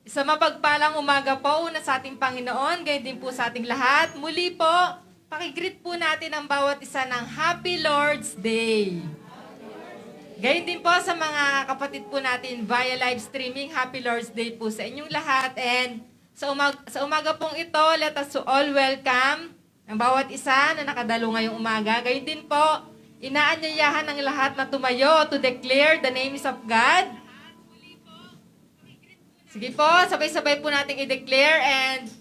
Sa mapagpalang umaga po, una sa ating Panginoon, gayon din po sa ating lahat. Muli po, pakigreet po natin ang bawat isa ng Happy Lord's Day. Gayon din po sa mga kapatid po natin via live streaming, Happy Lord's Day po sa inyong lahat. And sa umaga pong ito, let us all welcome ang bawat isa na nakadalo ngayong umaga. Gayon din po, inaanyayahan ng lahat na tumayo to declare the names of God. Sige po, sabay-sabay po nating i-declare and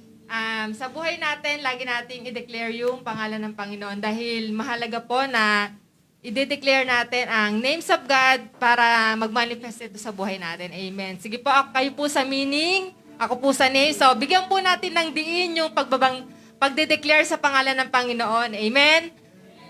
sa buhay natin, lagi nating i-declare yung pangalan ng Panginoon dahil mahalaga po na i-declare natin ang names of God para mag-manifest ito sa buhay natin. Amen. Sige po, kayo po sa meaning, ako po sa name. So, bigyan po natin ng diin yung pagde-declare sa pangalan ng Panginoon. Amen.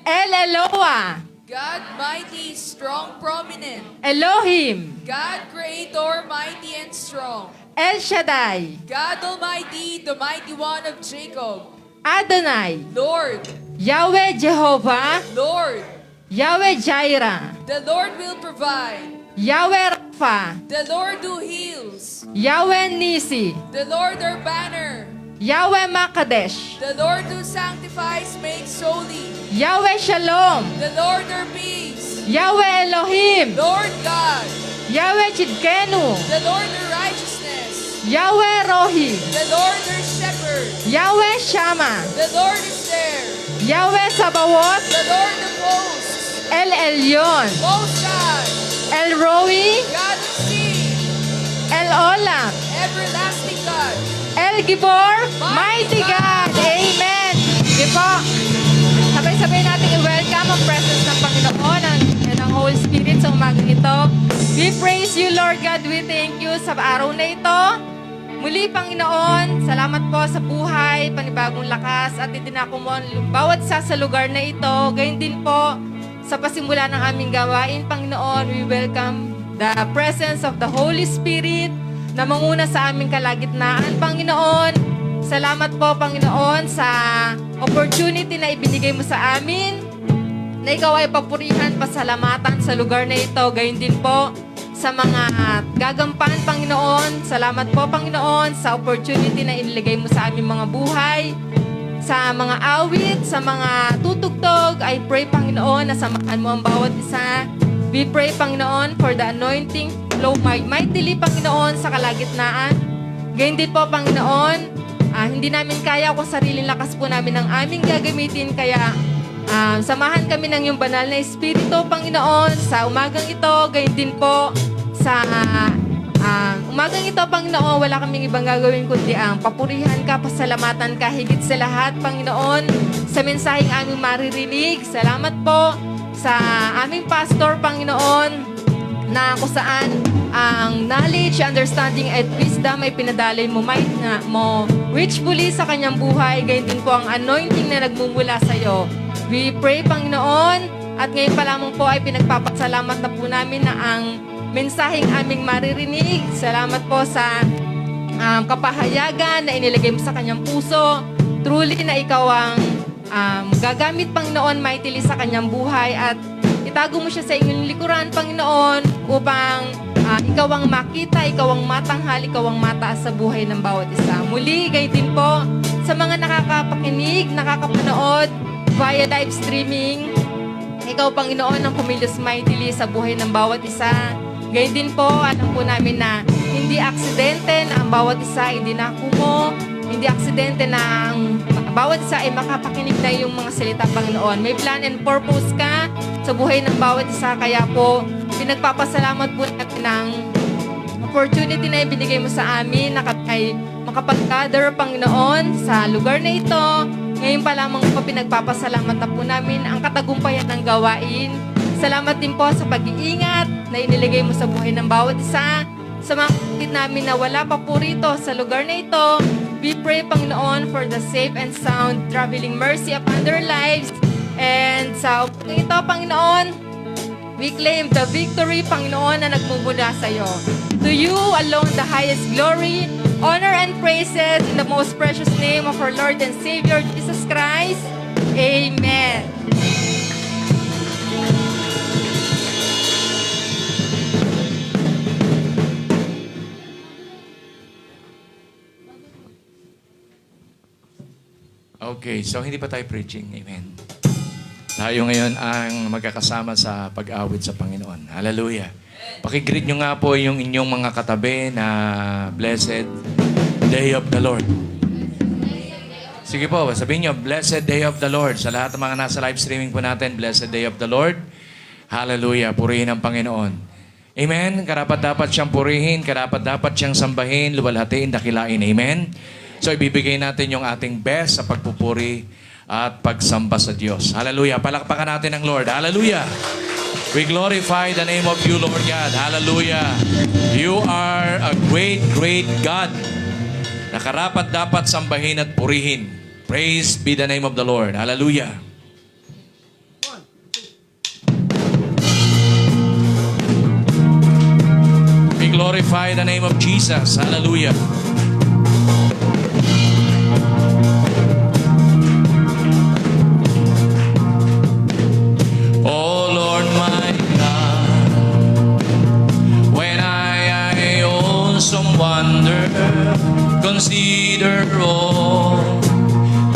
El Eloah. God mighty, strong, prominent. Elohim. God creator, mighty and strong. El Shaddai. God almighty, the mighty one of Jacob. Adonai. Lord, Yahweh Jehovah. Lord, Yahweh Jireh. the Lord will provide. Yahweh Rapha. The Lord who heals. Yahweh Nisi. The Lord our banner. Yahweh Makadesh. The Lord who sanctifies makes holy. Yahweh Shalom. The Lord our peace. Yahweh Elohim. Lord God. Yahweh Chidkenu. The Lord our righteousness. Yahweh Rohi. The Lord our shepherd. Yahweh Shama. The Lord is there. Yahweh Sabaoth. The Lord of hosts. El Elyon. Most God. El Roi. God of sea. El Olam. Everlasting God. El Gibor. Mighty God. Amen. Sige po. Sabay-sabay natin i-welcome ang presence ng Panginoon and ang Holy Spirit sa umagang ito. We praise you, Lord God. We thank you sa araw na ito. Muli, Panginoon, salamat po sa buhay, panibagong lakas, at itinako mo ang bawat isa sa lugar na ito. Gayun din po sa pasimula ng aming gawain, Panginoon, we welcome the presence of the Holy Spirit na manguna sa aming kalagitnaan, Panginoon. Salamat po, Panginoon, sa opportunity na ibinigay mo sa amin, na ikaw ay papurihan, pasalamatan sa lugar na ito. Gayun din po sa mga gagampan, Panginoon. Salamat po, Panginoon, sa opportunity na iniligay mo sa aming mga buhay, sa mga awit, sa mga tutugtog. I pray, Panginoon, na samahan mo ang bawat isa. We pray, Panginoon, for the anointing flow mightily, Panginoon, sa kalagitnaan. Gayun din po, Panginoon, hindi namin kaya kung sariling lakas po namin ang aming gagamitin. Kaya samahan kami ng iyong banal na Espiritu, Panginoon, sa umagang ito. Gayun din po sa umagang ito, Panginoon, wala kaming ibang gagawin kundi ang papurihan ka, pasalamatan ka, higit sa lahat, Panginoon, sa mensaheng aming maririnig. Salamat po sa aming pastor, Panginoon, na kung saan ang knowledge, understanding, at wisdom ay pinadalay mo, richfully sa kanyang buhay. Gayun din po ang anointing na nagmumula sa iyo. We pray, Panginoon, at ngayon pa lamang po ay pinagpapasalamat na po namin na ang mensaheng aming maririnig. Salamat po sa kapahayagan na inilagay mo sa kanyang puso. Truly na ikaw ang gagamit, Panginoon, mightily sa kanyang buhay, at itago mo siya sa inyong likuran, Panginoon, upang ikaw ang makita, ikaw ang matanghal, ikaw ang mataas sa buhay ng bawat isa. Muli, gayon din po sa mga nakakapakinig, nakakapanood via live streaming. Ikaw, Panginoon, ang kumilos mightily sa buhay ng bawat isa. Gayon din po, alam po namin na hindi aksidente na ang bawat isa ay dinakumo, hindi aksidente na ang bawat isa ay makapakinig na yung mga salita, Panginoon. May plan and purpose ka sa buhay ng bawat isa. Kaya po, pinagpapasalamat po natin ng opportunity na ibinigay mo sa amin na ay makapag-gather, Panginoon, sa lugar na ito. Ngayon pa lamang po pinagpapasalamat na po namin ang katagumpayan ng gawain. Salamat din po sa pag-iingat na iniligay mo sa buhay ng bawat isa. Sa mga kapatid namin na wala pa po rito sa lugar na ito, we pray, Panginoon, for the safe and sound traveling mercy upon their lives. And sa ito, Panginoon, we claim the victory, Panginoon, na nagmumula sa iyo. To you alone the highest glory, honor, and praises in the most precious name of our Lord and Savior, Jesus Christ. Amen. Okay, so hindi pa tayo preaching. Amen. Tayo ngayon ang magkakasama sa pag-awit sa Panginoon. Hallelujah. Pakigreet nyo nga po yung inyong mga katabi na Blessed Day of the Lord. Sige po, sabihin nyo, Blessed Day of the Lord. Sa lahat ng mga nasa live streaming po natin, Blessed Day of the Lord. Hallelujah. Purihin ang Panginoon. Amen. Karapat-dapat siyang purihin, karapat-dapat siyang sambahin, luwalhatiin, dakilain. Amen. So ibibigay natin yung ating best sa pagpupuri at pagsamba sa Diyos. Hallelujah. Palakpakan natin ang Lord. Hallelujah. We glorify the name of you, Lord God. Hallelujah. You are a great, great God na karapat dapat sambahin at purihin. Praise be the name of the Lord. Hallelujah. We glorify the name of Jesus. Hallelujah. Oh Lord my God, when I also wonder, consider all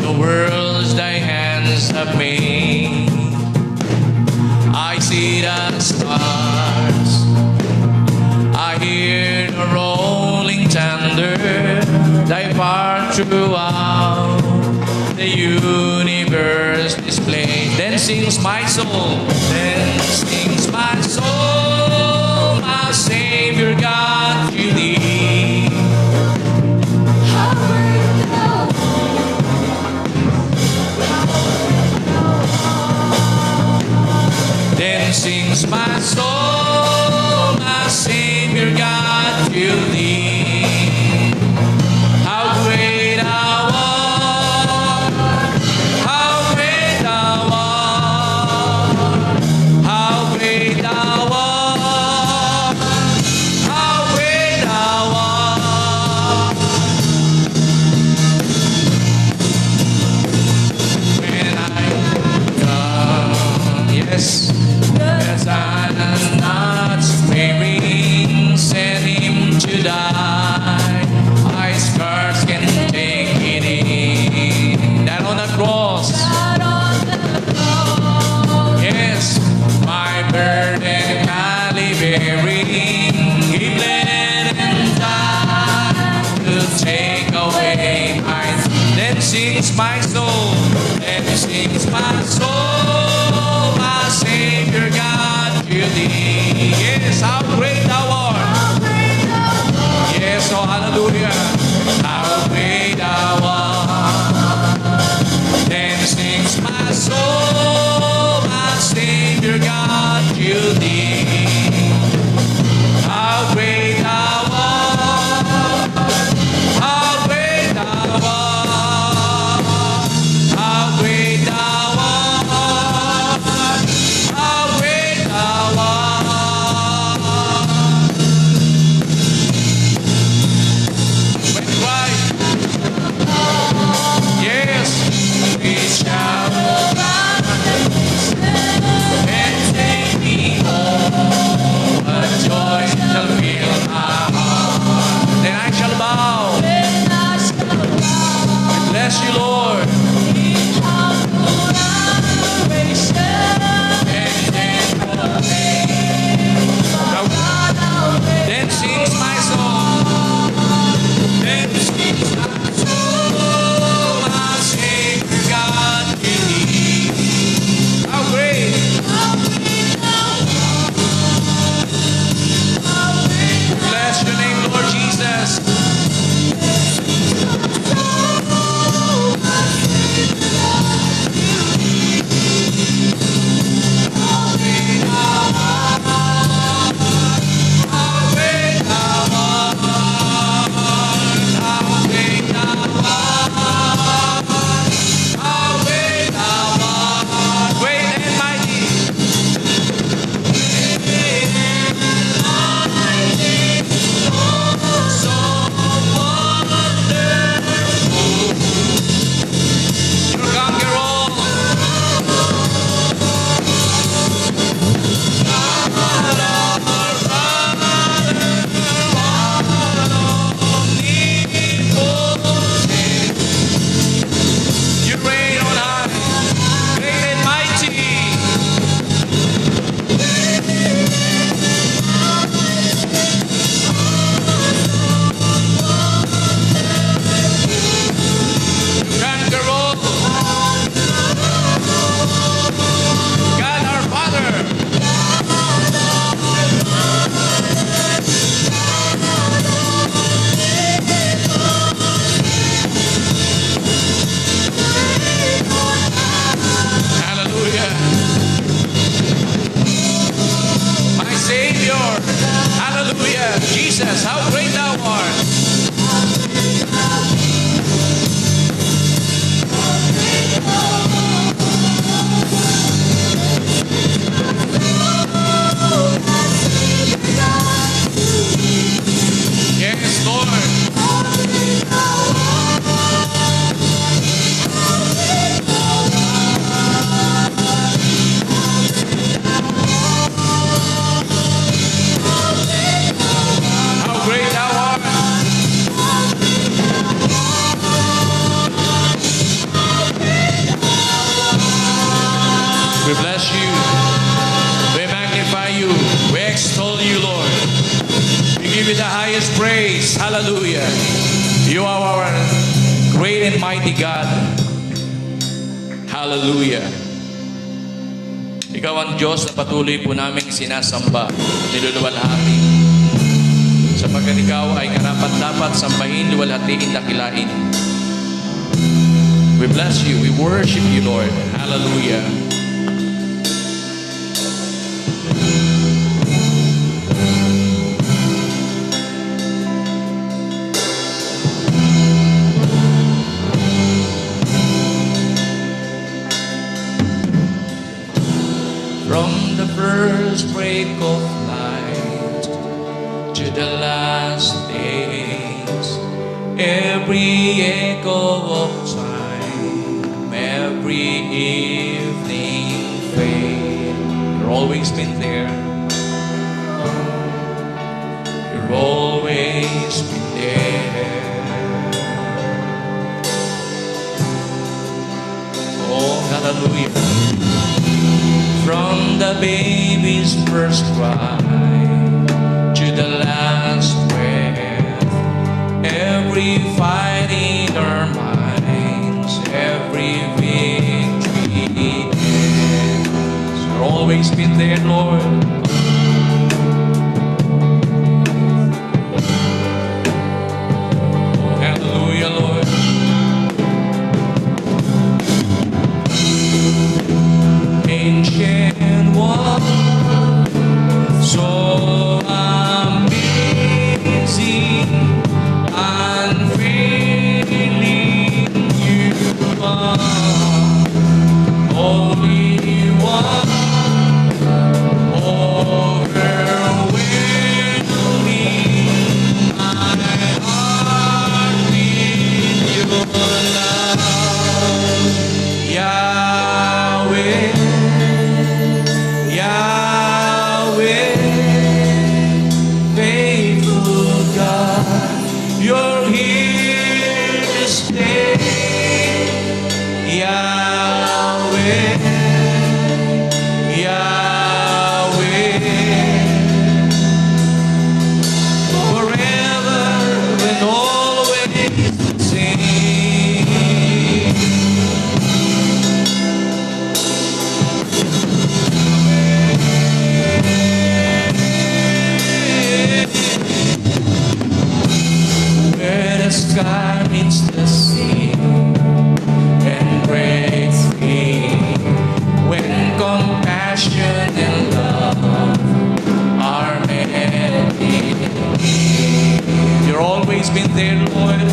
the worlds thy hands have made. I see the stars, I hear the rolling thunder, thy power throughout the universe displayed. Then sings my soul, my Savior God to thee. Then sings my soul, my Savior God to thee. How great thou art, how great thou art, how great thou art, how great thou art. When I come, yes, as I am not sparing, send him to die. I scarce can take it in. That on the cross, yes, my burden gladly bearing, he bled and died to take away my sin. Then sings my soul, then sings my soul, my Savior God to thee. Yes, how great thou art. Yes, oh hallelujah. How great thou art. Then sings my soul, my Savior God to thee. How great thou art. How great thou art. How great thou art. How great thou art. When Christ, yes, we shall and take me home. A joy shall fill my heart. Then I shall bow. We bless you, Lord. And then then sings my soul. Then sings my soul, my Savior God to thee. How great! Bless your name, Lord Jesus. So praise. Hallelujah. You are our great and mighty God. Hallelujah. Ikaw ang Diyos na patuloy po namin sinasamba, niluluwalhati. Sapagkat ikaw ay karapat-dapat sambahin, luwalhatiin, dakilain. We bless you. We worship you, Lord. Hallelujah. From the first break of light to the last days, every echo of time, every evening fade. You're always been there. You're always been there. Oh, hallelujah. From the baby's first cry to the last breath, every fight in our minds, every victory ends. You've always been there, Lord. Oh, hallelujah, Lord. Ancient one, so amazing, unfailing you are, Holy One, overwhelming my heart with your love, Yahweh. Yahweh, faithful God, you're here to stay. Yahweh, Yahweh, forever and always the same. Where the sky meets the sea and breaks free, when compassion and love are melody. You're always been there, Lord.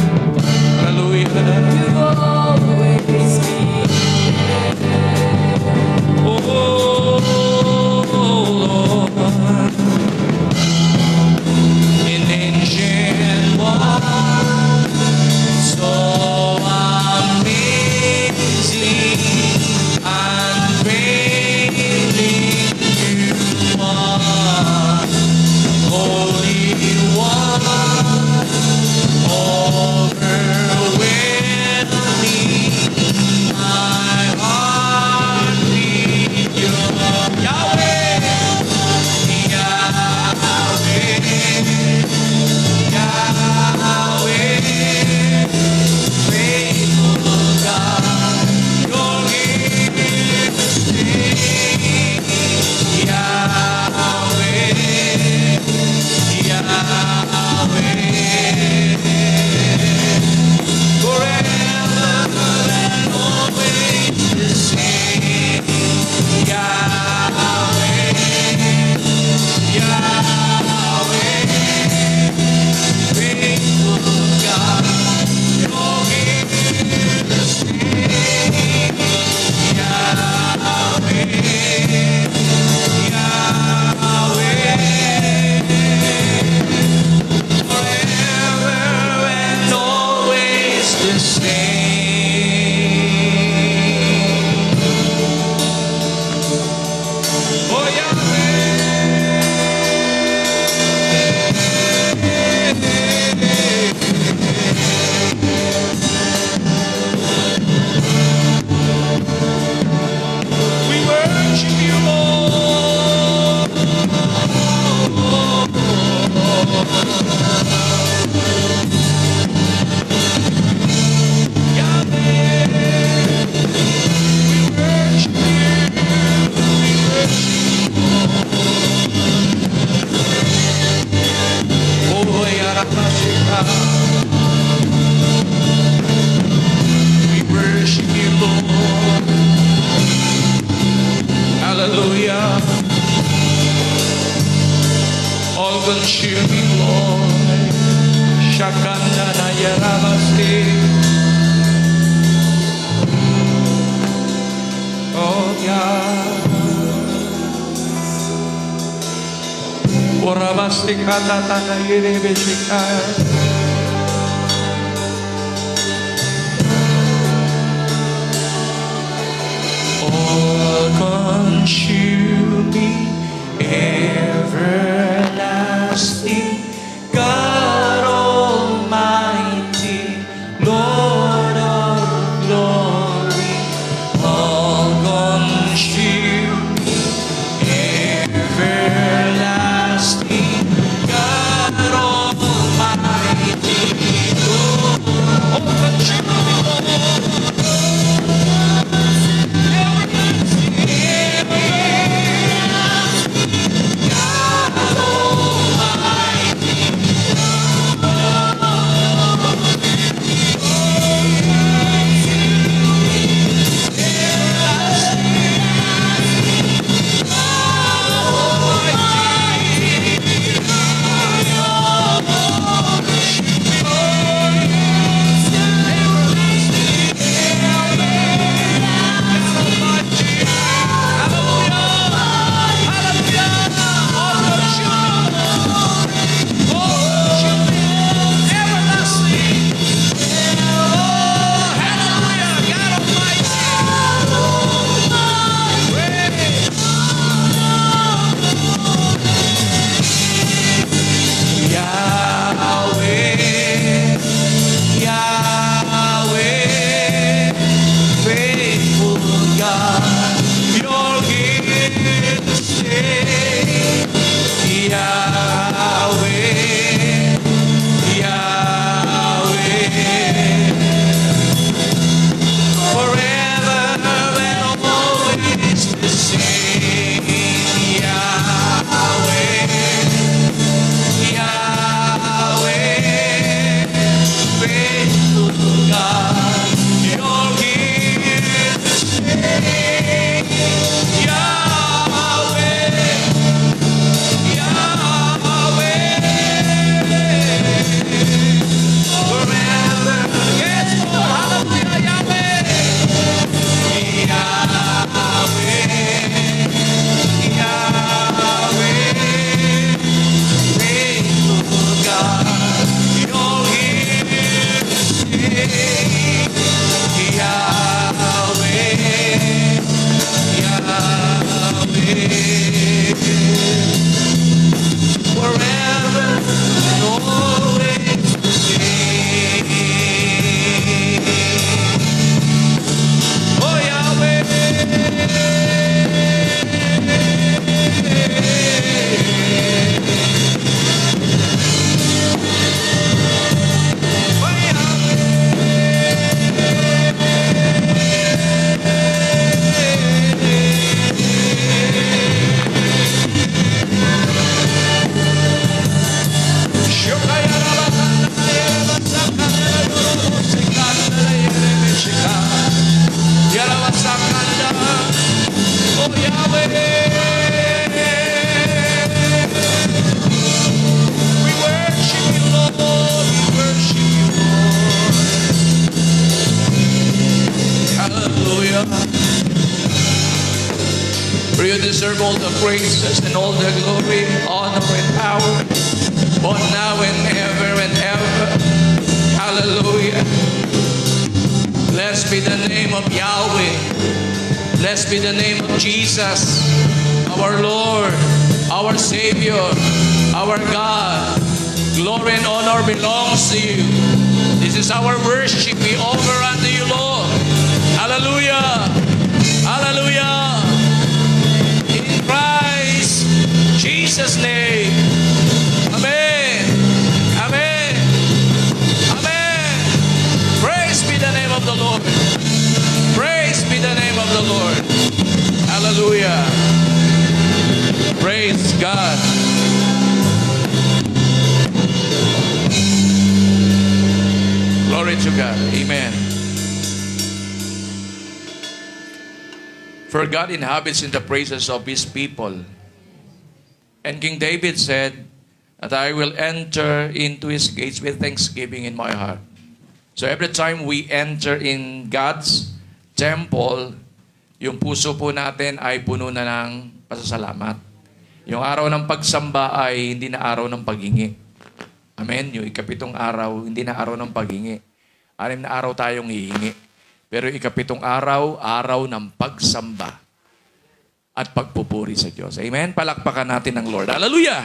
Hallelujah. You've always been Oh, Lord. In ancient one, so amazing, unfailing you are, Holy One, overwhelming We worship you, Lord. Hallelujah. All-consuming Lord. Shakanda na yaramasti. Oh God. Orabasti kata tata yere beshikaya. All-consuming, everlasting God Almighty, Lord of glory. All-consuming, everlasting God Almighty, Lord. All-consuming, For you deserve all the praises and all the glory, honor and power, both now and ever and ever. Hallelujah. Blessed be the name of Yahweh. Blessed be the name of Jesus, our Lord, our Savior, our God. Glory and honor belongs to you. This is our worship. We offer unto you, Lord. Hallelujah. Hallelujah. In Christ Jesus' name. Amen. Amen. Amen. Praise be the name of the Lord. Praise be the name of the Lord. Hallelujah. Praise God. Glory to God. Amen. For God inhabits in the praises of His people. And King David said, that I will enter into His gates with thanksgiving in my heart. So every time we enter in God's temple, yung puso po natin ay puno na ng pasasalamat. Yung araw ng pagsamba ay hindi na araw ng paghingi. Amen? Yung ikapitong araw, hindi na araw ng paghingi. 6 na araw tayong hihingi. Pero ikapitong araw, araw ng pagsamba at pagpupuri sa Diyos. Amen? Palakpakan natin ng Lord. Hallelujah!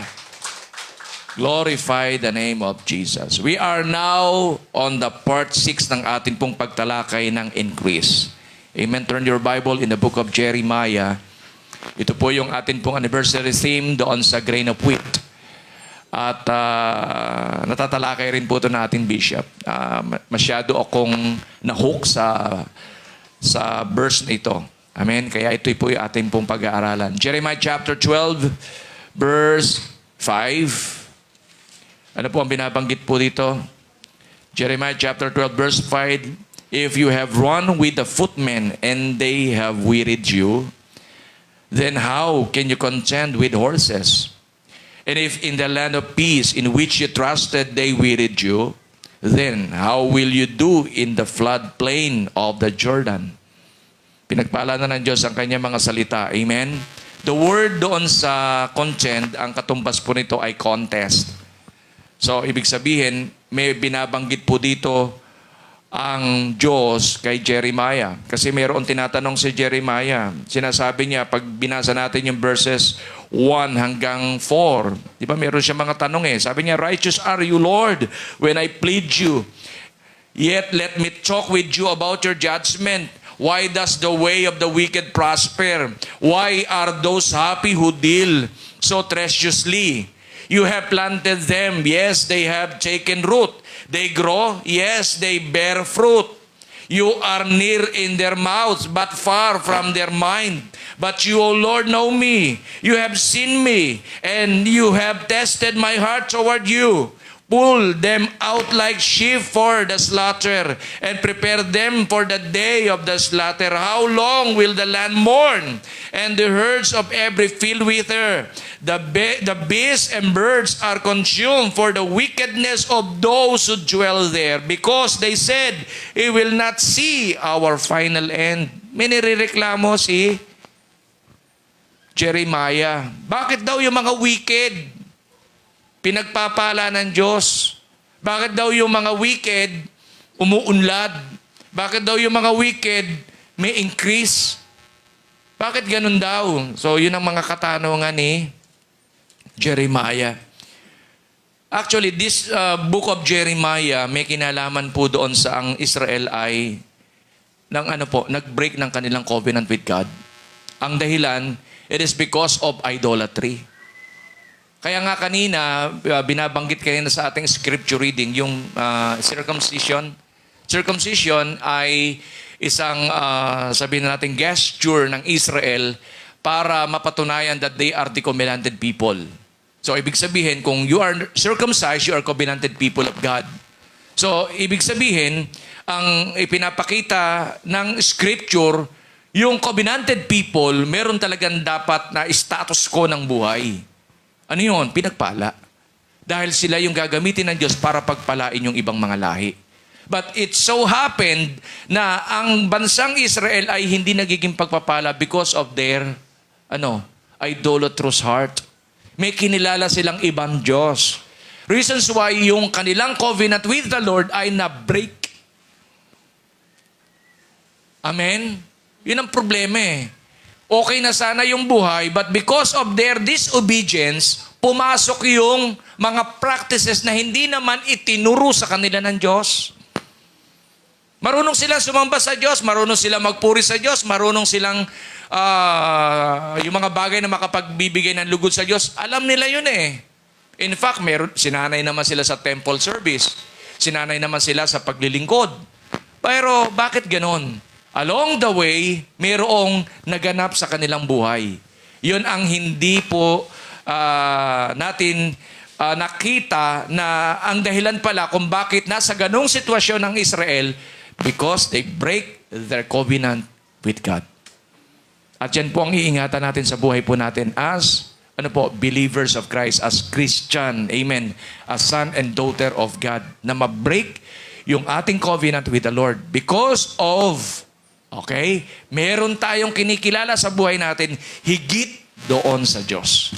Glorify the name of Jesus. We are now on the part 6 ng ating pong pagtalakay ng increase. Amen. Turn your Bible in the book of Jeremiah. Ito po yung ating pong anniversary theme doon sa grain of wheat. At natatalakay rin po ito na ating bishop. Masyado akong nahook sa verse na ito. Amen. Kaya ito po yung ating pong pag-aaralan. Jeremiah chapter 12, verse 5. Ano po ang binabanggit po dito? Jeremiah chapter 12 verse 5, if you have run with the footmen and they have wearied you, then how can you contend with horses? And if in the land of peace in which you trusted they wearied you, then how will you do in the flood plain of the Jordan? Pinagpala na ng Diyos ang kanyang mga salita. Amen? The word doon sa contend, ang katumbas po nito ay contest. So, ibig sabihin, may binabanggit po dito ang Diyos kay Jeremiah. Kasi mayroon tinatanong si Jeremiah. Sinasabi niya, pag binasa natin yung verses 1 hanggang 4, di ba mayroon siya mga tanong eh. Sabi niya, righteous are you, Lord, when I plead you. Yet let me talk with you about your judgment. Why does the way of the wicked prosper? Why are those happy who deal so treacherously? You have planted them. Yes, they have taken root. They grow. Yes, they bear fruit. You are near in their mouths, but far from their mind. But you, O Lord, know me. You have seen me, and you have tested my heart toward you. Pull them out like sheep for the slaughter, and prepare them for the day of the slaughter. How long will the land mourn, and the herds of every field wither? The beasts and birds are consumed for the wickedness of those who dwell there, because they said, we will not see our final end. May nirereklamo si Jeremiah. Bakit daw yung mga wicked pinagpapala ng Diyos? Bakit daw yung mga wicked umuunlad? Bakit daw yung mga wicked may increase? Bakit ganun daw? So, yun ang mga katanungan ni Jeremiah. Actually, this book of Jeremiah may kinalaman po doon sa ang Israel ay nag-break ng kanilang covenant with God. Ang dahilan, it is because of idolatry. Kaya nga kanina, binabanggit kanina sa ating scripture reading, yung circumcision. Circumcision ay isang, sabihin natin, gesture ng Israel para mapatunayan that they are the covenanted people. So, ibig sabihin, kung you are circumcised, you are covenanted people of God. So, ibig sabihin, ang ipinapakita ng scripture, yung covenanted people, meron talagang dapat na status quo ng buhay. Ano yun? Pinagpala. Dahil sila yung gagamitin ng Diyos para pagpalain yung ibang mga lahi. But it so happened na ang bansang Israel ay hindi nagiging pagpapala because of their idolatrous heart. May kinilala silang ibang Diyos. Reasons why yung kanilang covenant with the Lord ay na-break. Amen? Yun ang problema eh. Okay na sana yung buhay, but because of their disobedience, pumasok yung mga practices na hindi naman itinuro sa kanila ng Diyos. Marunong sila sumamba sa Diyos, marunong sila magpuri sa Diyos, marunong silang yung mga bagay na makapagbibigay ng lugod sa Diyos. Alam nila yun eh. In fact, sinanay naman sila sa temple service. Sinanay naman sila sa paglilingkod. Pero bakit ganon? Along the way, mayroong naganap sa kanilang buhay. Yun ang hindi po natin nakita na ang dahilan pala kung bakit nasa ganong sitwasyon ng Israel because they break their covenant with God. At yan po ang iingatan natin sa buhay po natin as believers of Christ, as Christian, amen, as son and daughter of God, na ma-break yung ating covenant with the Lord because of, meron tayong kinikilala sa buhay natin higit doon sa Diyos.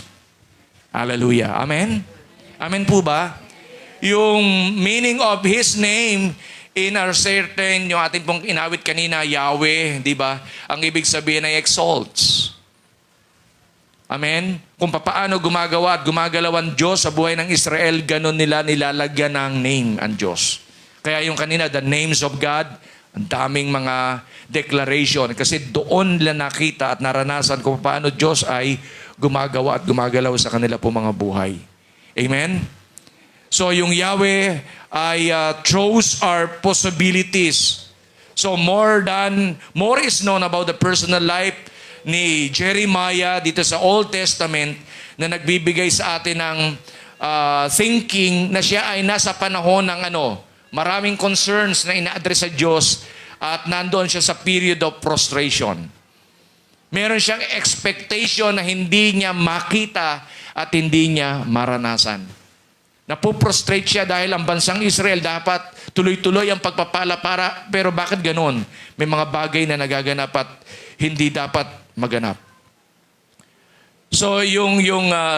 Hallelujah. Amen? Amen po ba? Yung meaning of His name in our certain, yung ating pong inawit kanina, Yahweh, di ba? Ang ibig sabihin ay exalts. Amen? Kung paano gumagawa at gumagalaw ang Diyos sa buhay ng Israel, ganun nila nilalagyan ng name ang Diyos. Kaya yung kanina, the names of God, ang daming mga declaration. Kasi doon nila nakita at naranasan kung paano Diyos ay gumagawa at gumagalaw sa kanila po mga buhay. Amen? So yung Yahweh ay throws our possibilities. So more is known about the personal life ni Jeremiah dito sa Old Testament na nagbibigay sa atin ng thinking na siya ay nasa panahon ng maraming concerns na ina-address sa Diyos at nandoon siya sa period of prostration. Meron siyang expectation na hindi niya makita at hindi niya maranasan. Napuprostrate siya dahil ang bansang Israel dapat tuloy-tuloy ang pagpapala pero bakit ganon? May mga bagay na nagaganap at hindi dapat maganap. So yung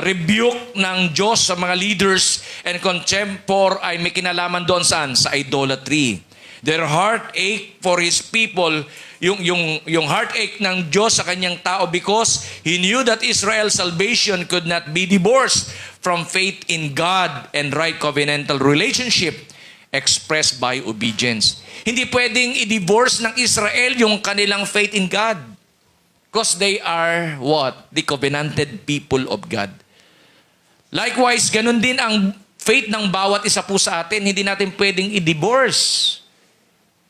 rebuke ng Diyos sa mga leaders and contemporary ay may kinalaman doon saan? Sa idolatry. Their heartache for His people, yung heartache ng Diyos sa kanyang tao because He knew that Israel's salvation could not be divorced from faith in God and right covenantal relationship expressed by obedience. Hindi pwedeng i-divorce ng Israel yung kanilang faith in God because they are what? The covenanted people of God. Likewise, ganun din ang faith ng bawat isa po sa atin. Hindi natin pwedeng i-divorce.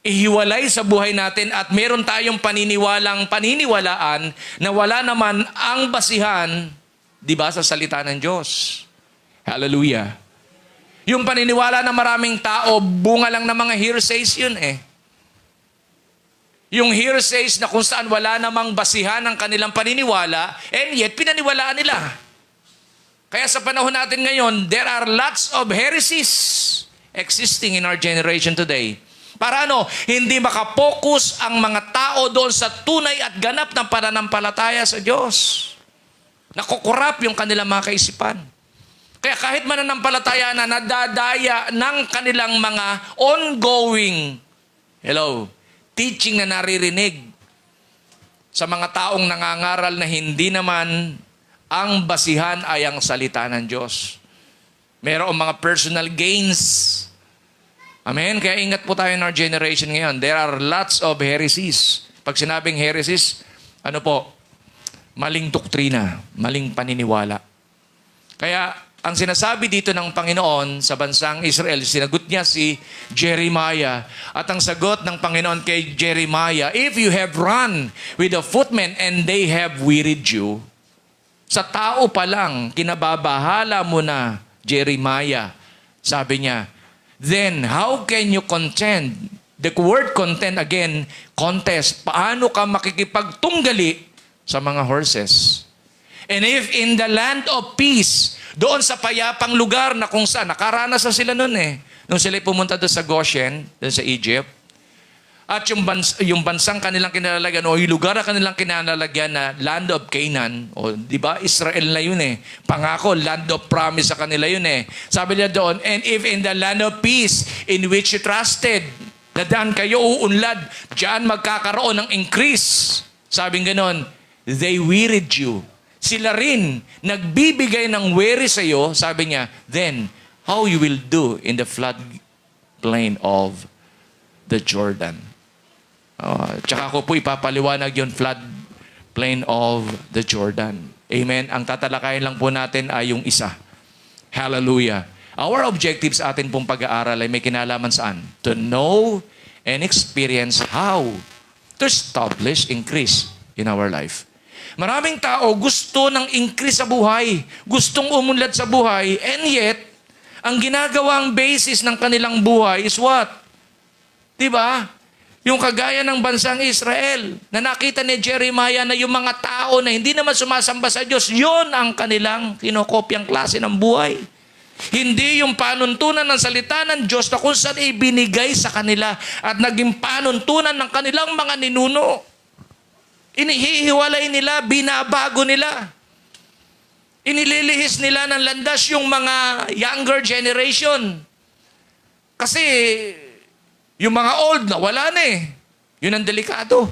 Ihiwalay sa buhay natin at meron tayong paniniwalaan na wala naman ang basihan, di ba, sa salita ng Diyos. Hallelujah. Yung paniniwala ng maraming tao, bunga lang ng mga hearsays yun eh. Yung hearsays na kung saan wala namang basihan ng kanilang paniniwala, and yet pinaniwalaan nila. Kaya sa panahon natin ngayon, there are lots of heresies existing in our generation today. Para hindi makapokus ang mga tao doon sa tunay at ganap ng pananampalataya sa Diyos. Nakukurap yung kanilang mga kaisipan. Kaya kahit mananampalataya na nadadaya ng kanilang mga ongoing, teaching na naririnig sa mga taong nangangaral na hindi naman ang basihan ay ang salita ng Diyos. Merong mga personal gains. Amen? Kaya ingat po tayo in our generation ngayon. There are lots of heresies. Pag sinabing heresies, maling doktrina, maling paniniwala. Kaya ang sinasabi dito ng Panginoon sa bansang Israel, sinagot niya si Jeremiah. At ang sagot ng Panginoon kay Jeremiah, if you have run with the footmen and they have wearied you, sa tao pa lang, kinababahala mo na, Jeremiah. Sabi niya, then how can you contend? The word contend again, contest. Paano ka makikipagtunggali sa mga horses? And if in the land of peace, doon sa payapang lugar na kung saan, nakaranas na sila noon nung sila pumunta doon sa Goshen, doon sa Egypt, at yung bansang kanilang kinalalagyan, o yung lugar na kanilang kinalalagyan na land of Canaan, o di ba, Israel na yun pangako, land of promise sa kanila yun Sabi niya doon, and if in the land of peace, in which you trusted, na daan kayo uunlad, diyan magkakaroon ng increase. Sabing ganon, they wearied you. Sila rin, nagbibigay ng weary sa iyo, sabi niya, then, how you will do in the flood plain of the Jordan. Tsaka ko po ipapaliwanag yung flood plain of the Jordan. Amen? Ang tatalakayin lang po natin ay yung isa. Hallelujah. Our objective sa atin pong pag-aaral ay may kinalaman saan? To know and experience how to establish increase in our life. Maraming tao gusto ng increase sa buhay. Gustong umunlad sa buhay, and yet, ang ginagawang basis ng kanilang buhay is what? Diba? Yung kagaya ng bansang Israel, na nakita ni Jeremiah na yung mga tao na hindi naman sumasamba sa Diyos, yon ang kanilang kinokopyang klase ng buhay. Hindi yung panuntunan ng salita ng Diyos na kung saan ibinigay sa kanila at naging panuntunan ng kanilang mga ninuno. Inihihiwalay nila, binabago nila. Inililihis nila ng landas yung mga younger generation. Kasi yung mga old na wala na eh. Yun ang delikado.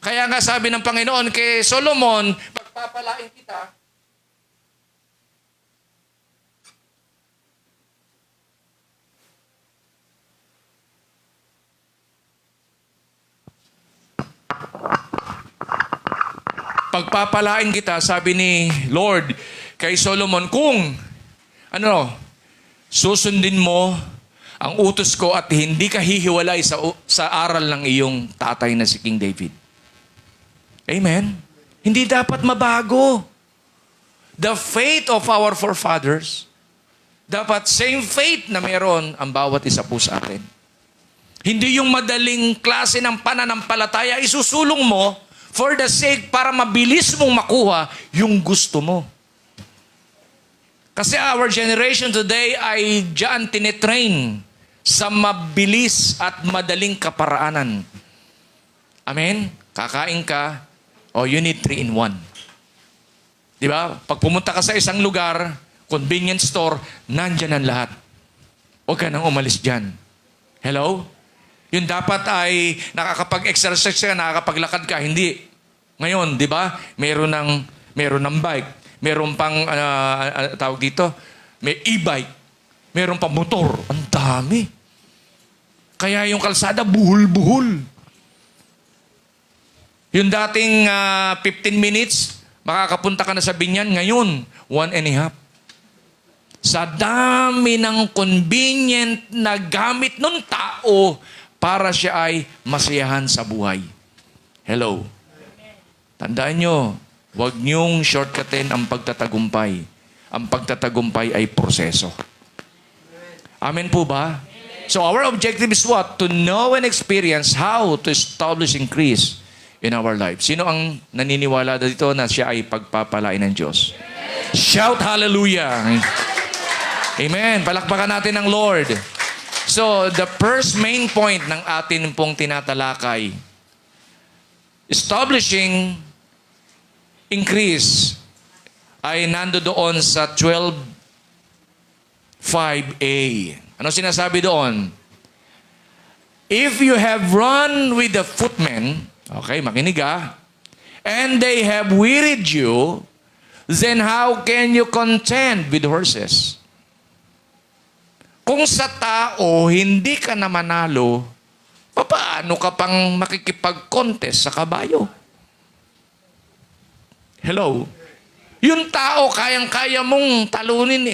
Kaya nga sabi ng Panginoon kay Solomon, pagpapalain kita, pagpapalain kita, sabi ni Lord kay Solomon, kung susundin mo ang utos ko at hindi ka hihiwalay sa aral ng iyong tatay na si King David. Amen? Hindi dapat mabago. The faith of our forefathers, dapat same faith na meron ang bawat isa po sa atin. Hindi yung madaling klase ng pananampalataya isusulong mo for the sake para mabilis mong makuha yung gusto mo. Kasi our generation today ay diyan tinetrain sa mabilis at madaling kaparaanan. Amen? Kakain ka, you need 3-in-1. Di ba? Pag pumunta ka sa isang lugar, convenience store, nandyan ang lahat. Huwag ka nang umalis dyan. Hello? Yung dapat ay nakakapag-exercise ka, nakakapaglakad ka. Hindi. Ngayon, di ba? Meron ng bike. Meron pang, tawag dito, may e-bike. Meron pang motor. Ang dami. Kaya yung kalsada, buhol-buhol. Yung dating 15 minutes, makakapunta ka na sa Binyan. Ngayon, 1.5. Sa dami ng convenient na gamit ng tao para siya ay masiyahan sa buhay. Hello. Tandaan nyo, huwag niyong shortcutin ang pagtatagumpay. Ang pagtatagumpay ay proseso. Amen po ba? So our objective is what? To know and experience how to establish increase in our lives. Sino ang naniniwala dito na siya ay pagpapalain ng Diyos? Shout hallelujah! Amen. Palakpakan natin ng Lord. So the first main point ng atin pong tinatalakay, establishing increase, ay nando doon sa 12:5a. Ano sinasabi doon? If you have run with the footmen, okay, makinig and they have wearied you, then how can you contend with horses? Kung sa tao hindi ka na manalo, paano ka pang makikipag-contest sa kabayo? Hello? Yung tao, kayang-kaya mong talunin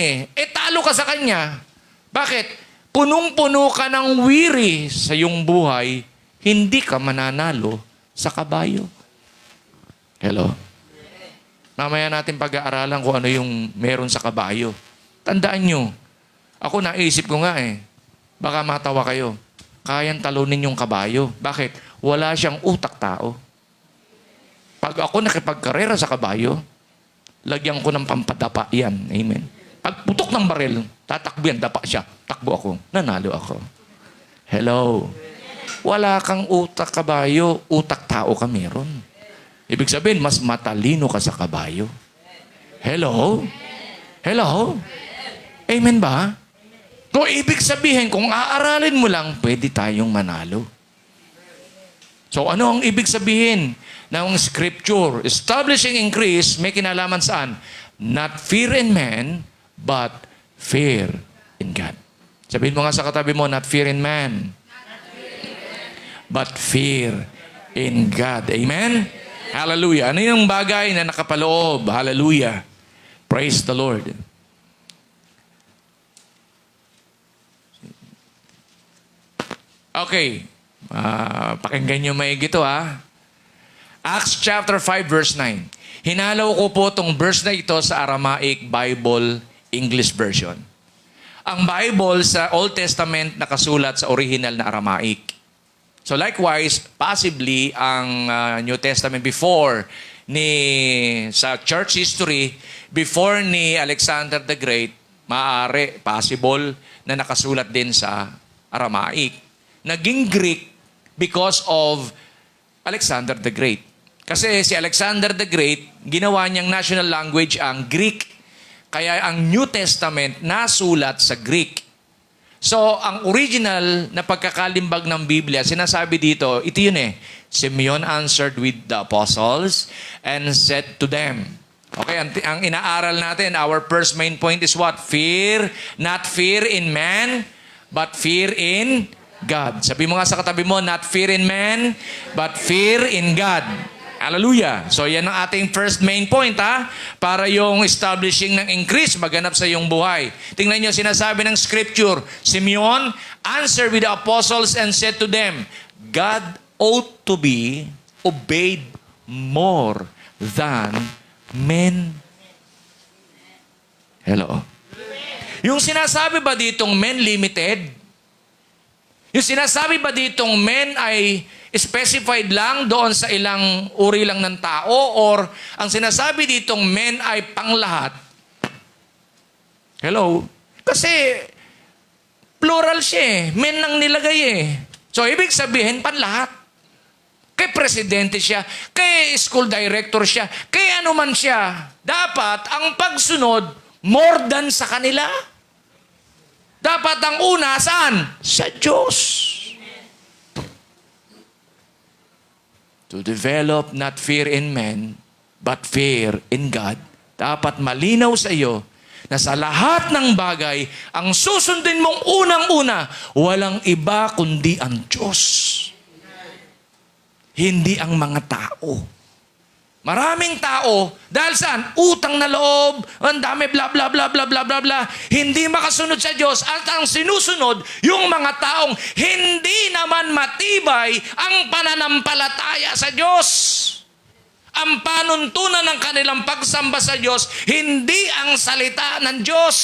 talo ka sa kanya. Bakit? Punong-puno ka ng weary sa iyong buhay, hindi ka mananalo sa kabayo. Hello? Mamaya natin pag-aaralan kung ano yung meron sa kabayo. Tandaan nyo, ako naisip ko nga baka matawa kayo. Kayang talunin yung kabayo. Bakit? Wala siyang utak tao. Pag ako nakipagkarera sa kabayo, lagyan ko ng pampadapa yan. Amen. Pag putok ng baril, tatakbo yan, dapa siya. Takbo ako. Nanalo ako. Hello. Wala kang utak kabayo, utak tao ka meron. Ibig sabihin, mas matalino ka sa kabayo. Hello? Hello? Amen ba? So, ibig sabihin, kung aaralin mo lang, pwede tayong manalo. So, ano ang ibig sabihin ng scripture? Establishing increase, may kinalaman saan? Not fear in man, but fear in God. Sabihin mo nga sa katabi mo, not fear in man, but fear in God. Amen? Hallelujah. Ano yung bagay na nakapaloob? Hallelujah. Praise the Lord. Okay. Pakinggan nyo maigi ito Acts chapter 5 verse 9. Hinalaw ko po itong verse na ito sa Aramaic Bible English version. ang Bible sa Old Testament nakasulat sa original na Aramaic. So likewise, possibly ang New Testament before sa church history, before ni Alexander the Great, possible na nakasulat din sa Aramaic. Naging Greek because of Alexander the Great. Kasi si Alexander the Great, ginawa niyang national language ang Greek. Kaya ang New Testament nasulat sa Greek. So, ang original na pagkakalimbag ng Biblia, sinasabi dito, ito yun eh. Simeon answered with the apostles and said to them. Okay, ang inaaral natin, our first main point is what? Fear, not fear in man, but fear in God. Sabi mo nga sa katabi mo, not fear in man, but fear in God. Hallelujah. So yan ang ating first main point para yung establishing ng increase maganap sa iyong buhay. Tingnan niyo sinasabi ng scripture, Simeon answered with the apostles and said to them, God ought to be obeyed more than men. Hello. Yung sinasabi ba ditong men limited? Yung sinasabi ba ditong men ay specified lang doon sa ilang uri lang ng tao or ang sinasabi ditong men ay panglahat? Hello? Kasi plural siya eh. Men lang nilagay eh. So ibig sabihin panlahat. Kay presidente siya, kay school director siya, kay ano man siya. Dapat ang pagsunod more than sa kanila. Dapat ang una saan? Sa Diyos. To develop not fear in men, but fear in God. Dapat malinaw sa iyo na sa lahat ng bagay, ang susundin mong unang-una, walang iba kundi ang Diyos. Hindi ang mga tao. Maraming tao, dahil saan? Utang na loob, ang dami, bla bla bla bla bla bla bla. Hindi makasunod sa Diyos. At ang sinusunod, yung mga taong hindi naman matibay ang pananampalataya sa Diyos. Ang panuntunan ng kanilang pagsamba sa Diyos, hindi ang salita ng Diyos.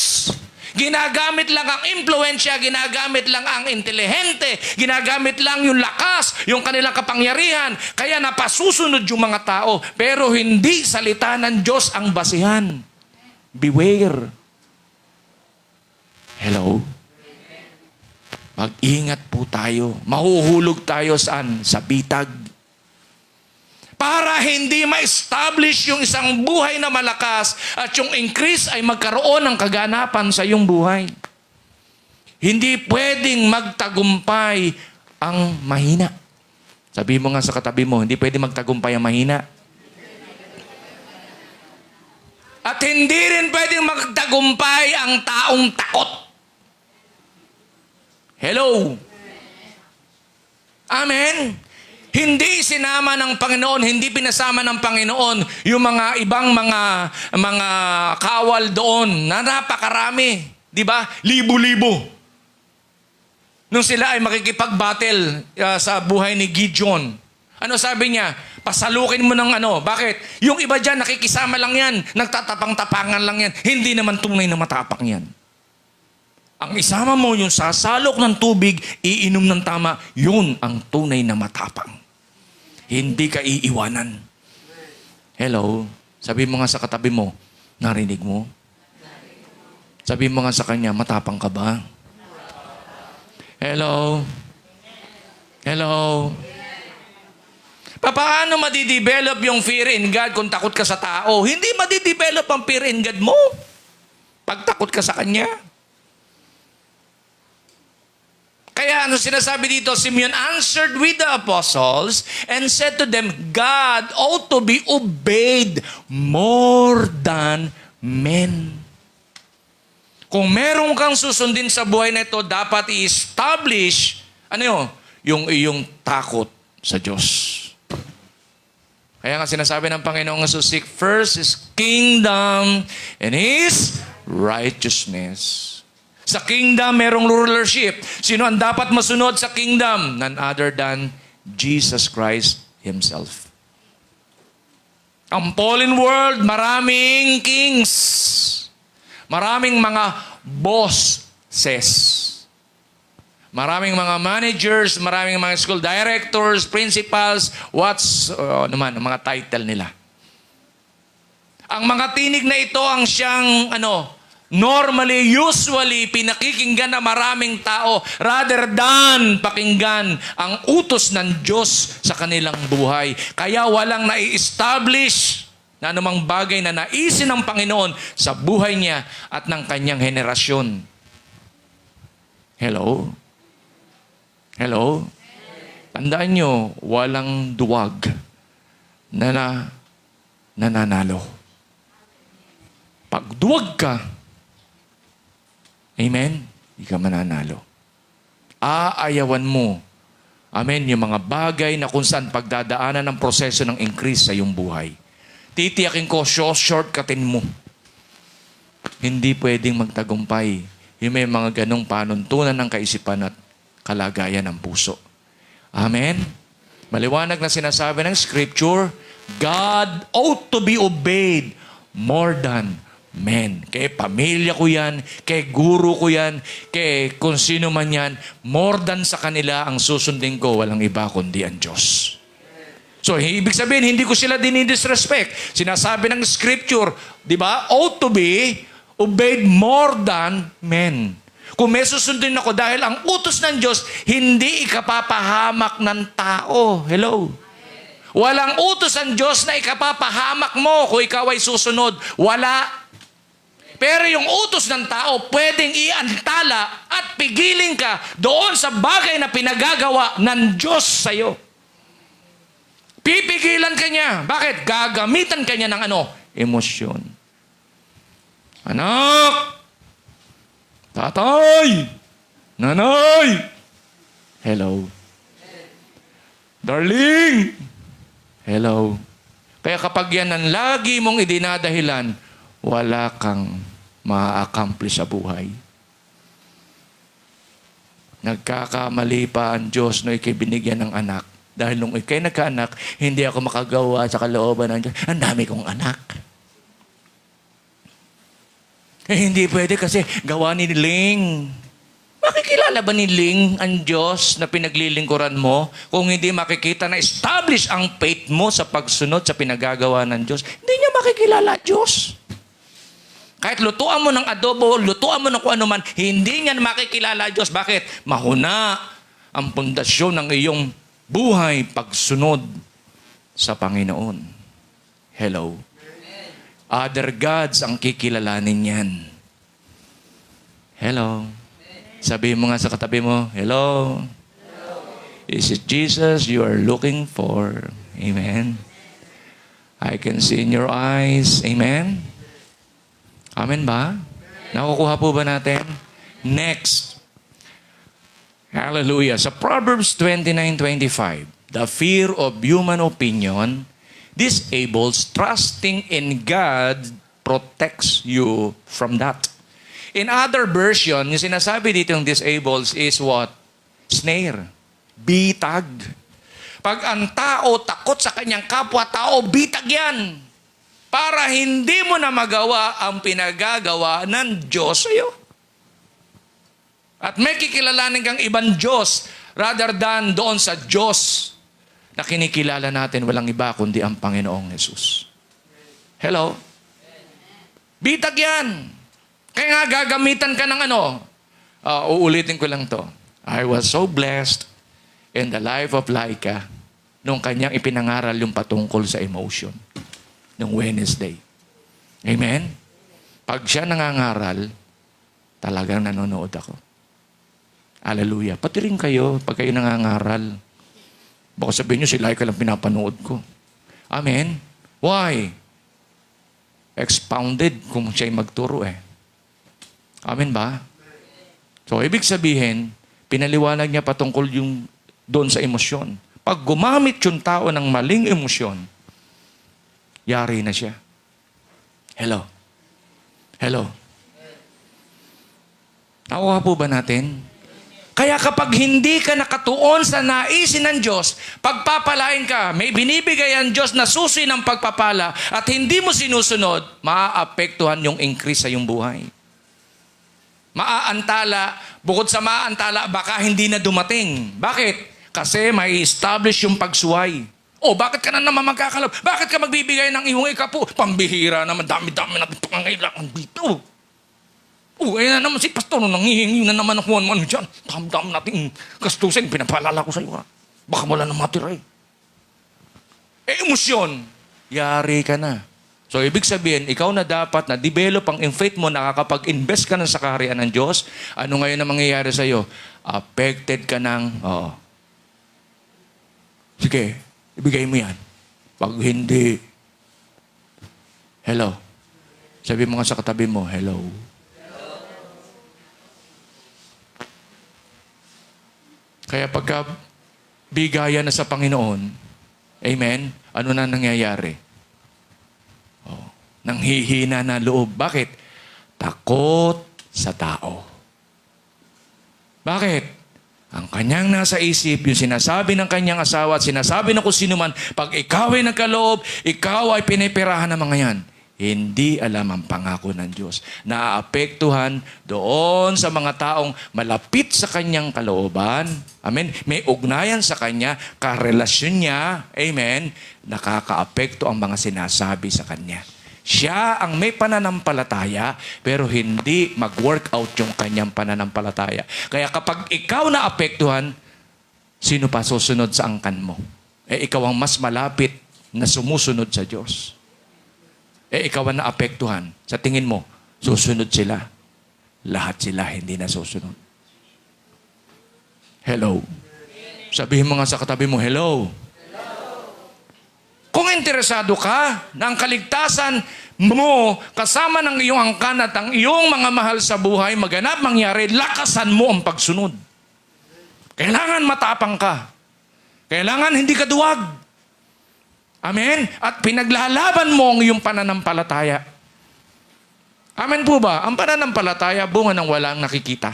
Ginagamit lang ang impluensya, ginagamit lang ang intelihente, ginagamit lang yung lakas, yung kanilang kapangyarihan. Kaya napasusunod yung mga tao. Pero hindi salita ng Diyos ang basihan. Beware. Hello? Mag-ingat po tayo. Mahuhulog tayo saan? Sa bitag. Para hindi ma-establish yung isang buhay na malakas at yung increase ay magkaroon ng kaganapan sa iyong buhay. Hindi pwedeng magtagumpay ang mahina. Sabi mo nga sa katabi mo, hindi pwedeng magtagumpay ang mahina. At hindi rin pwedeng magtagumpay ang taong takot. Hello? Amen? Hindi sinama ng Panginoon, hindi pinasama ng Panginoon yung mga ibang mga kawal doon na napakarami. Di ba? Libo-libo. Nung sila ay makikipag-battle sa buhay ni Gideon. Ano sabi niya? Pasalukin mo ng ano. Bakit? Yung iba dyan, nakikisama lang yan. Nagtatapang-tapangan lang yan. Hindi naman tunay na matapang yan. Ang isama mo yung sasalok ng tubig, iinom ng tama, yun ang tunay na matapang. Hindi ka iiwanan. Hello? Sabi mo nga sa katabi mo, narinig mo? Sabi mo nga sa kanya, matapang ka ba? Hello? Hello? Paano madidevelop yung fear in God kung takot ka sa tao? Hindi madidevelop ang fear in God mo pag takot ka sa Kanya. Kaya ano sinasabi dito? Simeon answered with the apostles and said to them, God ought to be obeyed more than men. Kung meron kang susundin sa buhay na ito, dapat i-establish, yung iyong takot sa Diyos. Kaya nga sinasabi ng Panginoong Jesus, seek first His kingdom and His righteousness. Sa kingdom, merong rulership. Sino ang dapat masunod sa kingdom? None other than Jesus Christ Himself. Ang fallen world, maraming kings. Maraming mga boss says. Maraming mga managers, maraming mga school directors, principals, mga title nila. Ang mga tinig na ito ang siyang, normally, usually, pinakikinggan na maraming tao rather than pakinggan ang utos ng Diyos sa kanilang buhay. Kaya walang nai-establish na anumang bagay na naisin ng Panginoon sa buhay niya at ng kanyang henerasyon. Hello? Hello? Tandaan nyo, walang duwag na nananalo. Pag duwag ka, amen, hindi ka mananalo. Aayawan mo, amen, yung mga bagay na kung saan pagdadaanan ng proseso ng increase sa iyong buhay. Titiyakin ko, shortcutin mo. Hindi pwedeng magtagumpay yung may mga ganong panuntunan ng kaisipan at kalagayan ng puso. Amen? Maliwanag na sinasabi ng Scripture, God ought to be obeyed more than men. Kay pamilya ko yan, kay guru ko yan, kay kung sino man yan, more than sa kanila ang susundin ko, walang iba kundi ang Diyos. So, ibig sabihin, hindi ko sila dinidisrespect. Sinasabi ng Scripture, di ba, ought to be obeyed more than men. Kung may susundin ako dahil ang utos ng Diyos, hindi ikapapahamak ng tao. Hello? Walang utos ang Diyos na ikapapahamak mo kung ikaw ay susunod. Wala. Pero yung utos ng tao, pwedeng iantala at pigilin ka doon sa bagay na pinagagawa ng Diyos sa'yo. Pipigilan ka niya. Bakit? Gagamitan ka niya ng emosyon. Anak! Tatay! Nanay! Hello? Darling! Hello? Kaya kapag yan ang lagi mong idinadahilan, wala kang ma-accomplish sa buhay. Nagkakamali pa ang Diyos no ikay binigyan ng anak. Dahil nung ikay nagkaanak, hindi ako makagawa sa kalooban ng Diyos. Ang dami kong anak. Hindi pwede kasi gawa ni Ling. Makikilala ba ni Ling ang Diyos na pinaglilingkuran mo kung hindi makikita na establish ang faith mo sa pagsunod sa pinagagawa ng Diyos? Hindi niya makikilala Diyos. Kahit lutuan mo ng adobo, lutuan mo ng kung ano man, hindi niya makikilala Diyos. Bakit? Mahuna ang pundasyon ng iyong buhay pagsunod sa Panginoon. Hello? Other gods ang kikilalanin yan. Hello? Sabihin mo nga sa katabi mo, hello? Is it Jesus you are looking for? Amen? I can see in your eyes. Amen? Amen ba? Nakukuha po ba natin? Next. Hallelujah. Sa Proverbs 29:25, the fear of human opinion disables, trusting in God protects you from that. In other version, yung sinasabi dito yung disables is what? Snare. Bitag. Pag ang tao takot sa kanyang kapwa-tao, bitag yan. Para hindi mo na magawa ang pinagagawa ng Diyos sa'yo. At may kikilalanin kang ibang Diyos rather than doon sa Diyos na kinikilala natin, walang iba kundi ang Panginoong Jesus. Hello? Bitag yan. Kaya nga gagamitan ka ng uulitin ko lang to. I was so blessed in the life of Laika nung kanyang ipinangaral yung patungkol sa emotion nung Wednesday. Amen? Pag siya nangangaral, talagang nanonood ako. Hallelujah. Pati rin kayo, pag kayo nangangaral, baka sabihin nyo, si Laika lang pinapanood ko. Amen? Why? Expounded kung siya'y magturo Amen ba? So, ibig sabihin, pinaliwanag niya patungkol yung doon sa emosyon. Pag gumamit yung tao ng maling emosyon, yari na siya. Hello? Hello? Nakuha po ba natin? Kaya kapag hindi ka nakatuon sa naisin ng Diyos, pagpapalain ka, may binibigay ang Diyos na susi ng pagpapala at hindi mo sinusunod, maaapektuhan yung increase sa iyong buhay. Maaantala, bukod sa maaantala, baka hindi na dumating. Bakit? Kasi may establish yung pagsuway. O, bakit ka na naman magkakalab? Bakit ka magbibigay ng iyong ikapo? Pambihira naman, dami-dami natin pangangailangan dito. O, ayan na naman si pastor, nanghihingi na naman ako ano dyan. Dami-dami natin gastusin, pinapaalala ko sa iyo. Baka wala na matira eh. Emosyon, yari ka na. So, ibig sabihin, ikaw na dapat na-develop ang faith mo, nakakapag-invest ka na sa kaharian ng Diyos. Ano ngayon ang mangyayari sa iyo? Affected ka ng, sige, ibigay mo yan. Pag hindi, hello. Sabi mo nga sa katabi mo, hello. Kaya pagka bigaya na sa Panginoon, amen, ano na nangyayari? Nanghihina na loob. Bakit? Takot sa tao. Bakit? Ang kanyang nasa isip, yung sinasabi ng kanyang asawa at sinasabi ng kung sino man, pag ikaw ay nagkaloob, ikaw ay pinipirahan ng mga yan. Hindi alam ang pangako ng Diyos. Naapektuhan doon sa mga taong malapit sa kanyang kalooban. Amen. May ugnayan sa kanya, karelasyon niya. Amen. Nakakaapekto ang mga sinasabi sa kanya. Siya ang may pananampalataya, pero hindi mag-workout yung kanyang pananampalataya. Kaya kapag ikaw naapektuhan, sino pa susunod sa angkan mo? Ikaw ang mas malapit na sumusunod sa Diyos. Ikaw ang naapektuhan. Sa tingin mo, susunod sila. Lahat sila hindi na susunod. Hello. Sabihin mo nga sa katabi mo, hello. Kung interesado ka na ang kaligtasan mo kasama ng iyong angkan at ang iyong mga mahal sa buhay maganap mangyari, lakasan mo ang pagsunod. Kailangan matapang ka. Kailangan hindi ka duwag. Amen? At pinaglalaban mo ang iyong pananampalataya. Amen po ba? Ang pananampalataya, bunga ng walang nakikita.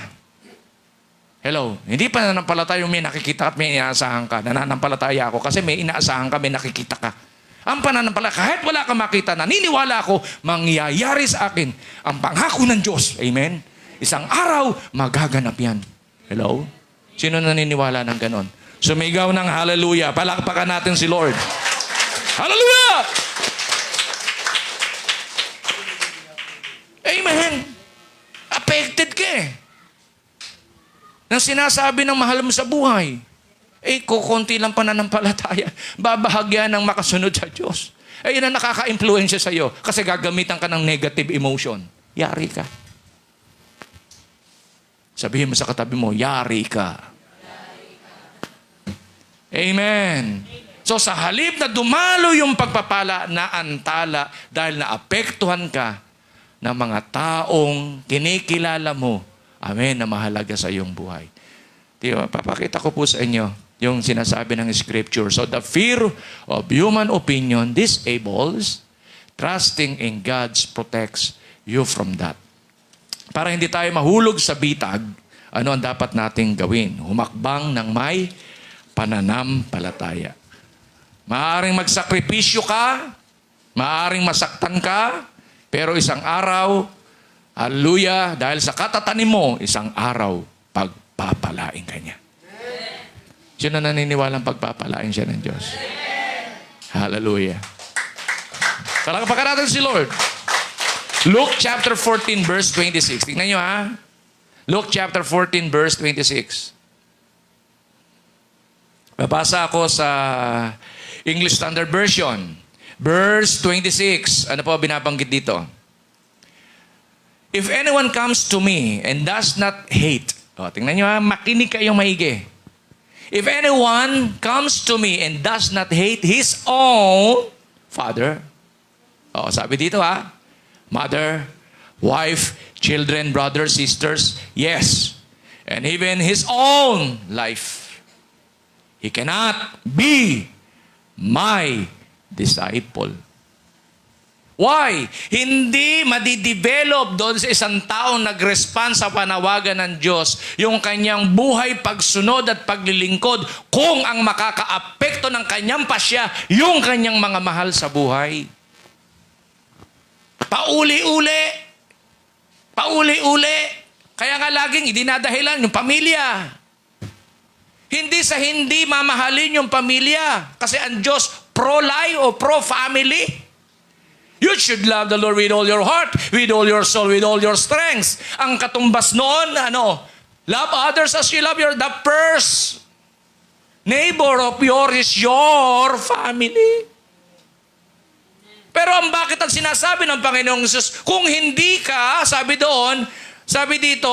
Hello? Hindi pananampalataya yung may nakikita at may inaasahan ka. Nananampalataya ako kasi may inaasahan ka, may nakikita ka. Ang pananampalataya, kahit wala ka makita, naniniwala ako, mangyayari sa akin ang pangako ng Diyos. Amen? Isang araw, magaganap yan. Hello? Sino naniniwala ng ganon? Sumigaw ng hallelujah. Palakpakan natin si Lord. Hallelujah! Amen. Affected ka eh. Nang sinasabi ng mahal mo sa buhay, kukunti lang pananampalataya. Babahagyan ng makasunod sa Diyos. Yun ang nakaka-influensya sa iyo kasi gagamitan ka ng negative emotion. Yari ka. Sabihin mo sa katabi mo, yari ka. Amen. So sa halip na dumalo yung pagpapala, naantala dahil naapektuhan ka ng mga taong kinikilala mo. Amen, na mahalaga sa iyong buhay. Diba? Papakita ko po sa inyo yung sinasabi ng Scripture. So the fear of human opinion disables, trusting in God protects you from that. Para hindi tayo mahulog sa bitag, ano ang dapat nating gawin? Humakbang ng may pananampalataya. Maaring magsakripisyo ka, maaring masaktan ka, pero isang araw, hallelujah, dahil sa katatanim mo, isang araw, pagpapalain ka niya. Sino naniniwalang pagpapalain siya ng Diyos? Hallelujah. Palakpakan natin si Lord. Luke chapter 14, verse 26. Tingnan nyo ha. Luke chapter 14, verse 26. Babasa ako sa English Standard Version. Verse 26. Ano po binabanggit dito? If anyone comes to me and does not hate. Tingnan nyo ha, makinig kayong maigi. If anyone comes to me and does not hate his own father. Sabi dito ha, mother, wife, children, brothers, sisters, yes. And even his own life. He cannot be my disciple. Why? Hindi madidevelop doon sa isang taong nag-respond sa panawagan ng Diyos yung kanyang buhay, pagsunod at paglilingkod kung ang makakaapekto ng kanyang pasya yung kanyang mga mahal sa buhay. Pauli-uli, Kaya nga laging idinadahilan yung pamilya. Hindi sa hindi mamahalin yung pamilya. Kasi ang Diyos pro-life o pro-family. You should love the Lord with all your heart, with all your soul, with all your strength. Ang katumbas noon, love others as you love the first neighbor of yours is your family. Pero bakit ang sinasabi ng Panginoong Jesus, kung hindi ka, sabi dito,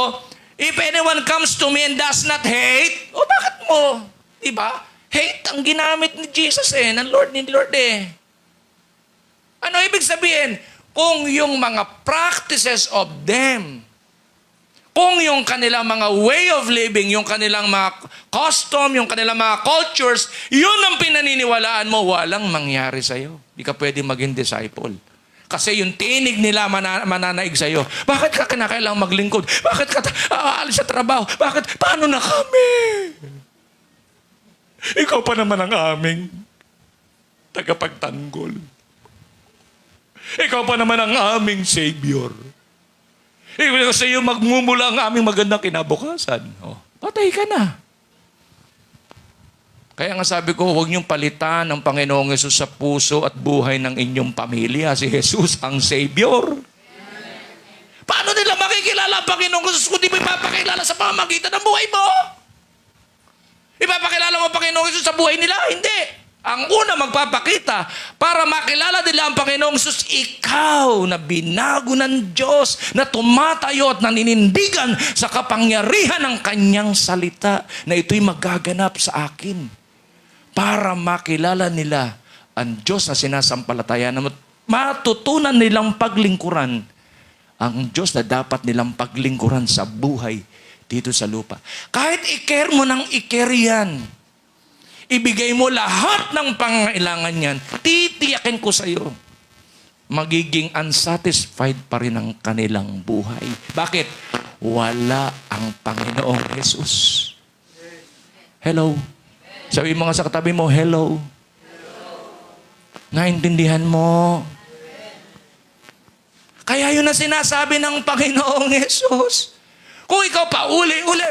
if anyone comes to me and does not hate, bakit mo? Diba? Hate ang ginamit ni Jesus ng Lord Ano ibig sabihin? Kung yung mga practices of them, kung yung kanilang mga way of living, yung kanilang mga custom, yung kanilang mga cultures, yun ang pinaniniwalaan mo, walang mangyari sa'yo. Di ka pwede maging disciple. Kasi yung tinig nila mananaig sa'yo. Bakit ka kinakailangang maglingkod? Bakit ka aalis sa trabaho? Bakit? Paano na kami? Ikaw pa naman ang aming tagapagtanggol. Ikaw pa naman ang aming Savior. Ikaw sa iyo magmumula ang aming magandang kinabukasan. Patay ka na. Kaya nga sabi ko, huwag niyong palitan ng Panginoong Yesus sa puso at buhay ng inyong pamilya. Si Jesus ang Savior. Paano nila makikilala ang Panginoong Yesus kung di mo ipapakilala sa pamamagitan ng buhay mo? Ipapakilala mo ang Panginoong Yesus sa buhay nila? Hindi. Ang una magpapakita para makilala nila ang Panginoong Yesus, ikaw na binago ng Diyos, na tumatayo at naninindigan sa kapangyarihan ng kanyang salita, na ito'y magaganap sa akin. Para makilala nila ang Diyos na sinasampalatayan, na matutunan nilang paglingkuran ang Diyos na dapat nilang paglingkuran sa buhay dito sa lupa. Kahit i-care mo ng i-care yan, ibigay mo lahat ng pangailangan yan, titiyakin ko sa iyo, magiging unsatisfied pa rin ang kanilang buhay. Bakit? Wala ang Panginoong Jesus. Hello? Sabi mo nga sa katabi mo, hello. Naintindihan mo? Kaya yun ang sinasabi ng Panginoong Jesus. Kung ikaw pauli-uli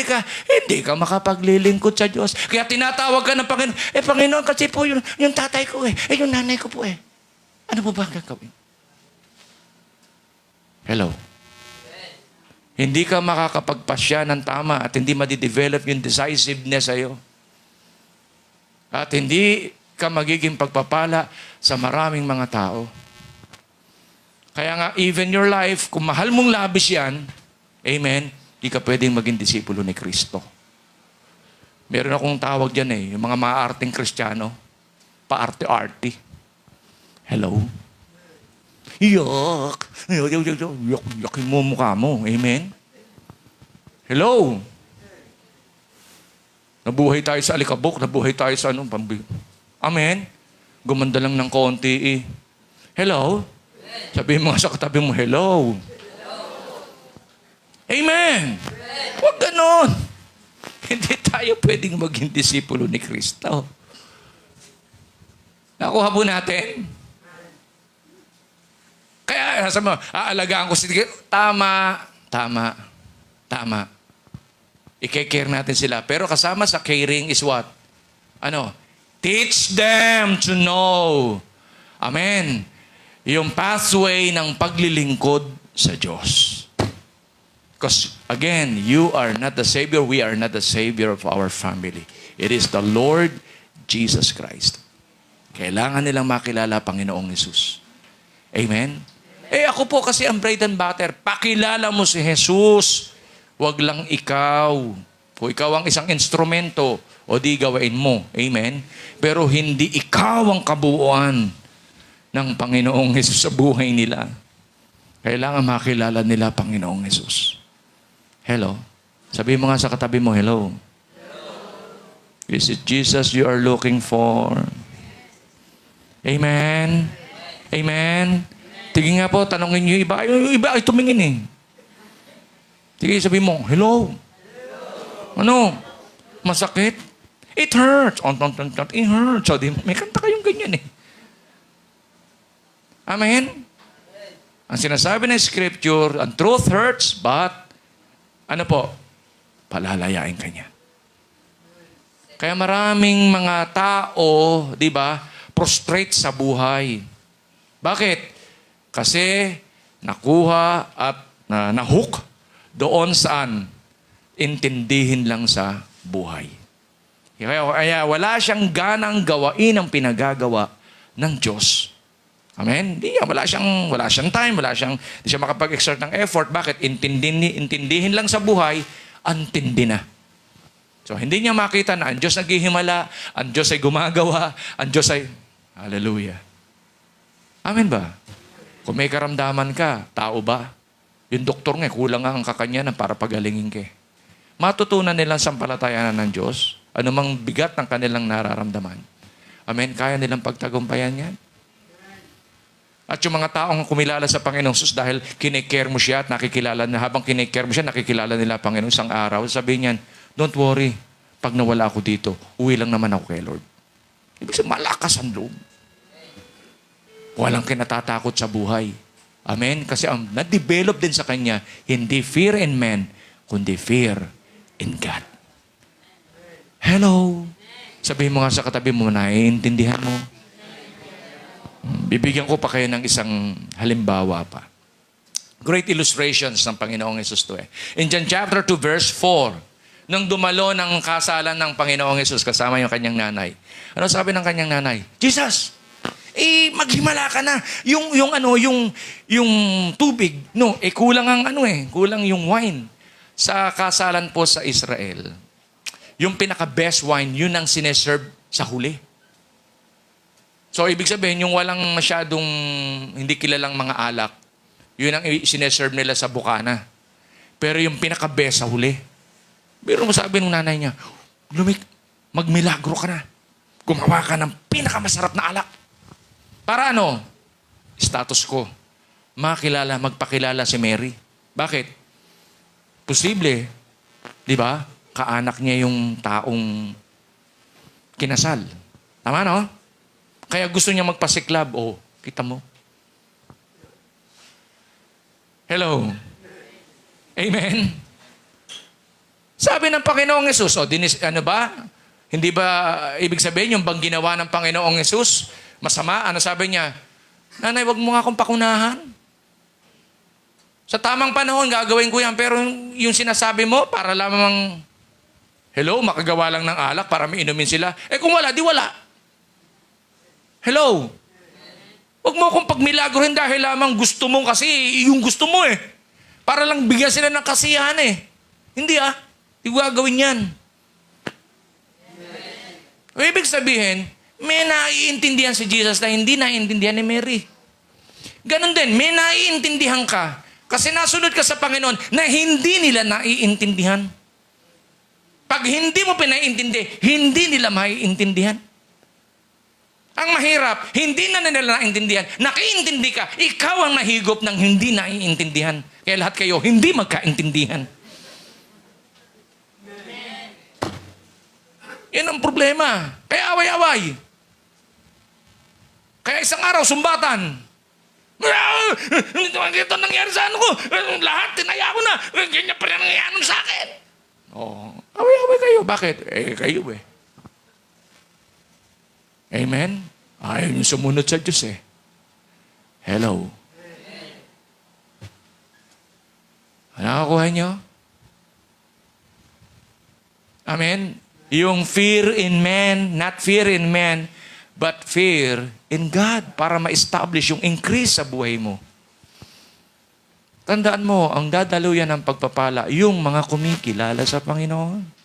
ka, hindi ka makapaglilingkod sa Diyos. Kaya tinatawag ka ng Panginoon, Panginoon, kasi po yung tatay ko yung nanay ko po Ano po ba ang gagawin? Hello? Hindi ka makakapagpasya ng tama at hindi madidevelop yung decisiveness sa'yo. At hindi ka magiging pagpapala sa maraming mga tao. Kaya nga, even your life, kung mahal mong labis yan, amen, di ka pwedeng maging disipulo ni Kristo. Meron akong tawag dyan yung mga maarting Kristiyano, paarte-arte. Hello? Yak! Yakin mo mukha mo. Amen? Hello? Nabuhay tayo sa alikabok, nabuhay tayo sa Amen? Gumanda lang ng konti Hello? Sabihin mo sa katabi mo, hello. Amen. Huwag ganon. Hindi tayo pwedeng maging disipulo ni Kristo. Nakuha po natin. Kaya, sabi mo, aalagaan ko tama. I-care natin sila. Pero kasama sa caring is what? Teach them to know. Amen. Yung pathway ng paglilingkod sa Diyos. Because, again, you are not the Savior, we are not the Savior of our family. It is the Lord Jesus Christ. Kailangan nilang makilala Panginoong Jesus. Amen? Ako po kasi ang bread and butter. Pakilala mo si Jesus. Huwag lang ikaw. Kung ikaw ang isang instrumento, o di gawain mo. Amen? Pero hindi ikaw ang kabuuan ng Panginoong Jesus sa buhay nila. Kailangan makilala nila Panginoong Jesus. Hello? Sabi mo nga sa katabi mo, hello. Is it Jesus you are looking for? Amen? Amen? Tingin nga po, tanongin niyo iba. Yung iba ay tumingin Sige, sabi mo, hello. Ano? Masakit? It hurts. It hurts. So, may kanta kayong ganyan Amen? Ang sinasabi ng Scripture, ang truth hurts, but, ano po? Palalayain ka niya. Kaya maraming mga tao, di ba, prostrate sa buhay. Bakit? Kasi nakuha at nahook doon saan intindihin lang sa buhay. Kaya wala siyang ganang gawain ang pinagagawa ng Diyos. Amen? Wala siyang time, hindi siya makapag-exert ng effort. Bakit? Intindihin lang sa buhay, antindi na. So, hindi niya makita na ang Diyos naghihimala, ang Diyos ay gumagawa, ang Diyos ay, hallelujah. Amen ba? Kung may karamdaman ka, tao ba? Yung doktor nga, kulang nga ang kakanyanan para pagalingin ka. Matutunan nilang sampalatayanan ng Diyos, anumang bigat ng kanilang nararamdaman. Amen? Kaya nilang pagtagumpayan yan. At yung mga taong kumilala sa Panginoong Jesus dahil kinikare mo siya at nakikilala na habang kinikare mo siya, nakikilala nila Panginoon isang araw, sabihin niyan, don't worry, pag nawala ako dito, uwi lang naman ako kay Lord. Ibig sabihin, malakas ang loob. Walang kinatatakot sa buhay. Amen? Kasi ang na-develop din sa kanya, hindi fear in man, kundi fear in God. Hello? Sabihin mo nga sa katabi mo, naiintindihan mo? Bibigyan ko pa kayo ng isang halimbawa pa. Great illustrations ng Panginoong Hesus to eh. In John chapter 2 verse 4, nung dumalo ng kasalan ng Panginoong Hesus kasama yung kanyang nanay. Ano sabi ng kanyang nanay? Jesus, maghimala ka na. Yung tubig, no, kulang ang kulang yung wine. Sa kasalan po sa Israel, yung pinaka-best wine, yun ang sineserve sa huli. So, ibig sabihin, yung walang masyadong hindi kilalang mga alak, yun ang sineserve nila sa bukana. Pero yung pinaka-best sa huli. Pero sabi ng nanay niya, magmilagro ka na. Gumawa ka ng pinakamasarap na alak. Para ano? Status ko. Magpakilala si Mary. Bakit? Posible, di ba? Kaanak niya yung taong kinasal. Tama, no? Kaya gusto niya magpasiklab. Oh, kita mo. Hello. Amen. Sabi ng Panginoong Hesus, hindi ba ibig sabihin yung bang ginawa ng Panginoong Hesus masama? Ano sabi niya? Nanay, wag mo nga akong pakunahan. Sa tamang panahon, gagawin ko yan. Pero yung sinasabi mo, para lamang, makagawa lang ng alak para may inumin sila. Kung wala, di wala. Hello? Huwag mo akong pagmilagrohin dahil lamang gusto mo kasi yung gusto mo eh. Para lang bigyan sila ng kasiyahan eh. Hindi Hindi ko gagawin yan. Ibig sabihin, may naiintindihan si Jesus na hindi naiintindihan ni Mary. Ganon din, may naiintindihan ka kasi nasunod ka sa Panginoon na hindi nila naiintindihan. Pag hindi mo pinaiintindi, hindi nila maiintindihan. Ang mahirap, hindi na nila naiintindihan. Nakiintindi ka, ikaw ang nahigop ng hindi naiintindihan. Kaya lahat kayo, hindi magkaintindihan. Yan ang problema. Kaya away-away. Kaya isang araw, sumbatan. Ito nangyari sa ano ko. Lahat, tinaya ko na. Ganyan pa rin nangyayari sa akin. Away-away kayo. Bakit? Kayo eh. Amen? Ayaw yung sumunod sa Diyos eh. Hello? Nakakuha niyo? Amen? Yung fear in man, not fear in man, but fear in God para ma-establish yung increase sa buhay mo. Tandaan mo, ang dadaluyan ng pagpapala, yung mga kumikilala sa Panginoon.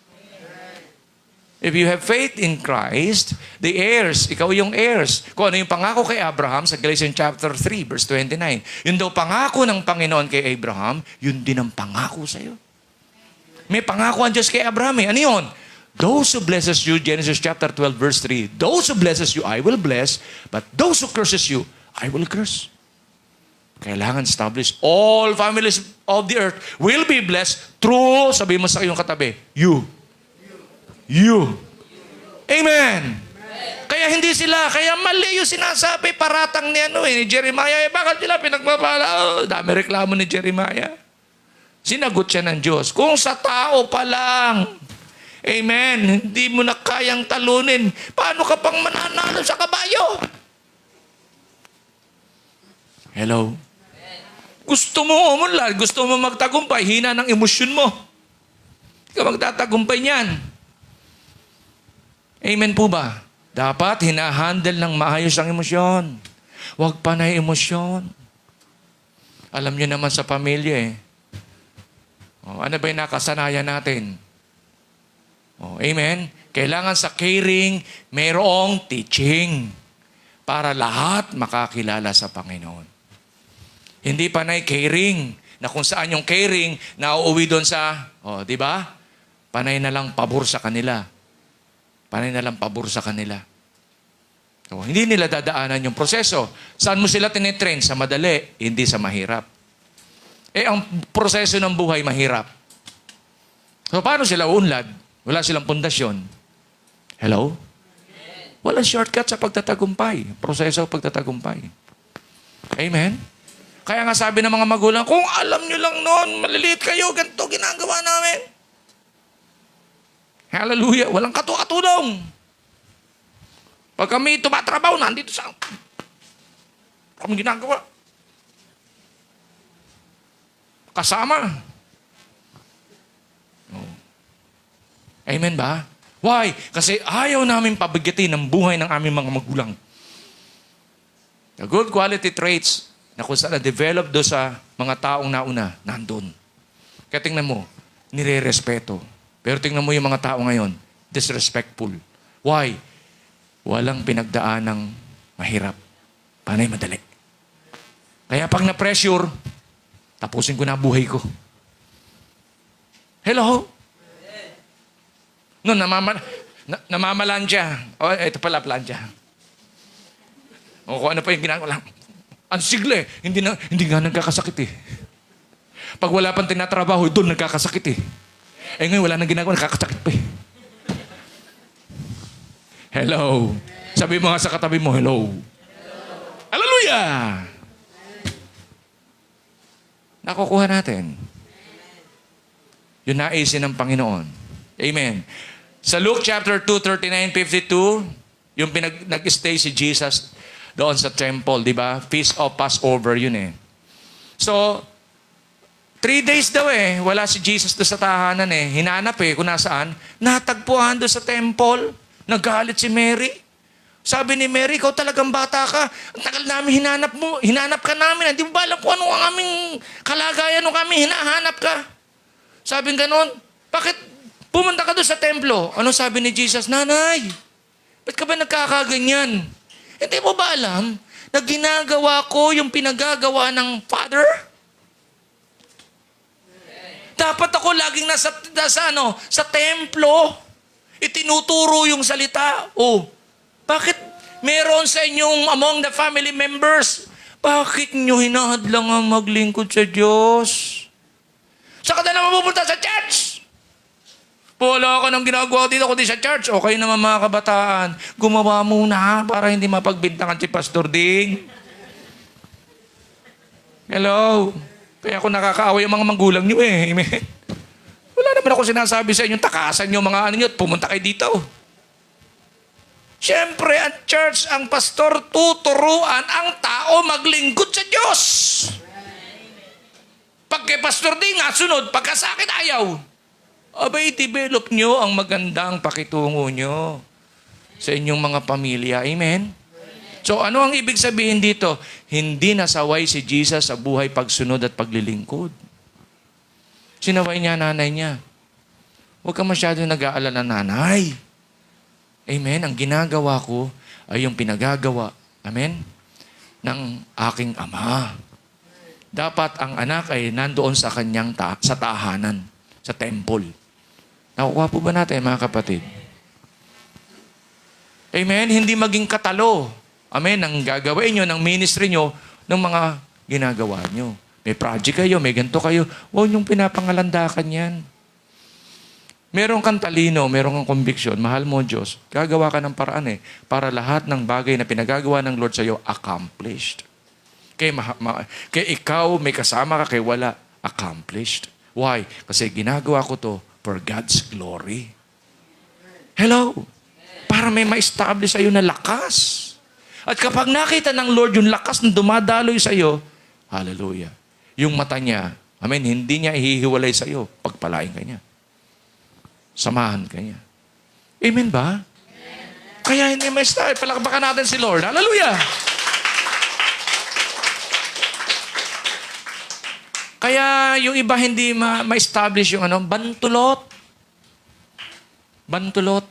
If you have faith in Christ, the heirs, ikaw yung heirs. Kung ano yung pangako kay Abraham sa Galatians chapter 3, verse 29. Yun daw pangako ng Panginoon kay Abraham, yun din ang pangako sa'yo. May pangako ang Diyos kay Abraham eh. Ano yun? Those who blesses you, Genesis chapter 12, verse 3. Those who blesses you, I will bless. But those who curses you, I will curse. Kailangan establish all families of the earth will be blessed through, sabi mo sa iyong katabi, you. Amen. Kaya Kaya hindi sila, kaya mali yung sinasabi, paratang ni Jeremiah. Bakit sila pinagpapala? Dami reklamo ni Jeremiah. Sinagot siya ng Diyos. Kung sa tao pa lang, amen, hindi mo na kayang talunin, paano ka pang mananalo sa kabayo? Hello? Gusto mo umunlad, gusto mo magtagumpay, hina ng emosyon mo. Hindi ka magtatagumpay niyan. Amen po ba? Dapat hinahandle ng maayos ang emosyon. Huwag panay emosyon. Alam niyo naman sa pamilya ano ba yung nakasanayan natin? Amen? Kailangan sa caring, mayroong teaching para lahat makakilala sa Panginoon. Hindi panay caring na kung saan yung caring na uuwi doon sa, di ba? Panay na lang pabor sa kanila. Panay na lang pabor sa kanila. Hindi nila dadaanan yung proseso. Saan mo sila tinitrain? Sa madali, hindi sa mahirap. Ang proseso ng buhay mahirap. So, paano sila unlad? Wala silang pundasyon. Hello? Walang shortcut sa pagtatagumpay. Proseso pagtatagumpay. Amen? Kaya nga sabi ng mga magulang, kung alam nyo lang noon, maliliit kayo, ganito ginagawa namin. Hallelujah. Walang katulong. Pag kami tumatrabaho, nandito sa kami ginagawa. Kasama. Amen ba? Why? Kasi ayaw namin pabigyatin ang buhay ng aming mga magulang. The good quality traits na kung saan na-develop do sa mga taong nauna, nandun. Kaya tingnan mo, nire-respeto. Pero tingnan mo yung mga tao ngayon, disrespectful. Why? Walang pinagdaan ng mahirap. Panay madali. Kaya pag na-pressure, tapusin ko na buhay ko. Hello? No, namamalansya. Ito pala, plansya. Kung ano pa yung ginagawa. Ang sigle, hindi nga nagkakasakit Pag wala pang tinatrabaho, doon nagkakasakit ngayon wala nang ginagawa, nagkakasakit pa Hello. Sabi mo nga sa katabi mo, hello. Hallelujah! Nakukuha natin. Yung naisin ng Panginoon. Amen. Sa Luke chapter 2, 39-52, yung nag-stay si Jesus doon sa temple, di ba? Feast of Passover, yun So, 3 days daw wala si Jesus doon sa tahanan Hinanap kung nasaan. Natagpuan doon sa temple. Nagalit si Mary. Sabi ni Mary, ikaw talagang bata ka. Ang tagal namin hinanap mo. Hinanap ka namin. Hindi mo ba alam kung ano ang aming kalagayan nung kami hinahanap ka? Sabi ganon, bakit pumunta ka doon sa templo? Ano sabi ni Jesus? Nanay, ba't ka ba nagkakaganyan? Hindi mo ba alam na ginagawa ko yung pinagagawa ng Father? Dapat ako laging sa templo. Itinuturo yung salita. Bakit meron sa inyong among the family members? Bakit nyo hinahadlang ang maglingkod sa Diyos? Saka na naman pupunta sa church. Wala ka nang ginagawa dito kundi sa church. Okay naman mga kabataan. Gumawa muna para hindi mapagbintangan si Pastor Ding. Hello? Kaya ako nakakaaway ang mga magulang nyo Amen? Wala naman ako sinasabi sa inyo, takasan nyo mga nyo at pumunta kayo dito. Siyempre, ang church, ang pastor, tuturuan ang tao maglingkod sa Diyos. Pag kay Pastor Ding, sunod. Pagka sa akin, ayaw. Abay, develop nyo ang magandang pakitungo nyo sa inyong mga pamilya. Amen? So, ano ang ibig sabihin dito? Hindi nasaway si Jesus sa buhay pagsunod at paglilingkod. Sinaway niya nanay niya. Huwag ka masyado nag-aalala nanay. Amen? Ang ginagawa ko ay yung pinagagawa. Amen? Ng aking ama. Dapat ang anak ay nandoon sa kanyang sa tahanan, sa temple. Nakukuha po ba natin, mga kapatid? Amen? Hindi maging katalo. Amen? Ang gagawin nyo, ng ministry nyo, ng mga ginagawa nyo. May project kayo, may ganito kayo. Huwag niyong pinapangalandakan yan. Meron kang talino, meron kang conviction, mahal mo Diyos, gagawa ka ng paraan para lahat ng bagay na pinagagawa ng Lord sa iyo, accomplished. Kaya ikaw, may kasama ka, kaya wala, accomplished. Why? Kasi ginagawa ko to for God's glory. Hello? Para may ma-establish sa iyo na lakas. At kapag nakita ng Lord yung lakas na dumadaloy sa iyo, hallelujah, yung mata niya, amen, hindi niya ihihiwalay sa iyo, pagpalain ka niya. Samahan ka niya. Amen ba? Amen. Kaya hindi ma-start. Palakpakan natin si Lord. Hallelujah! Kaya yung iba hindi ma-establish yung bantulot. Bantulot.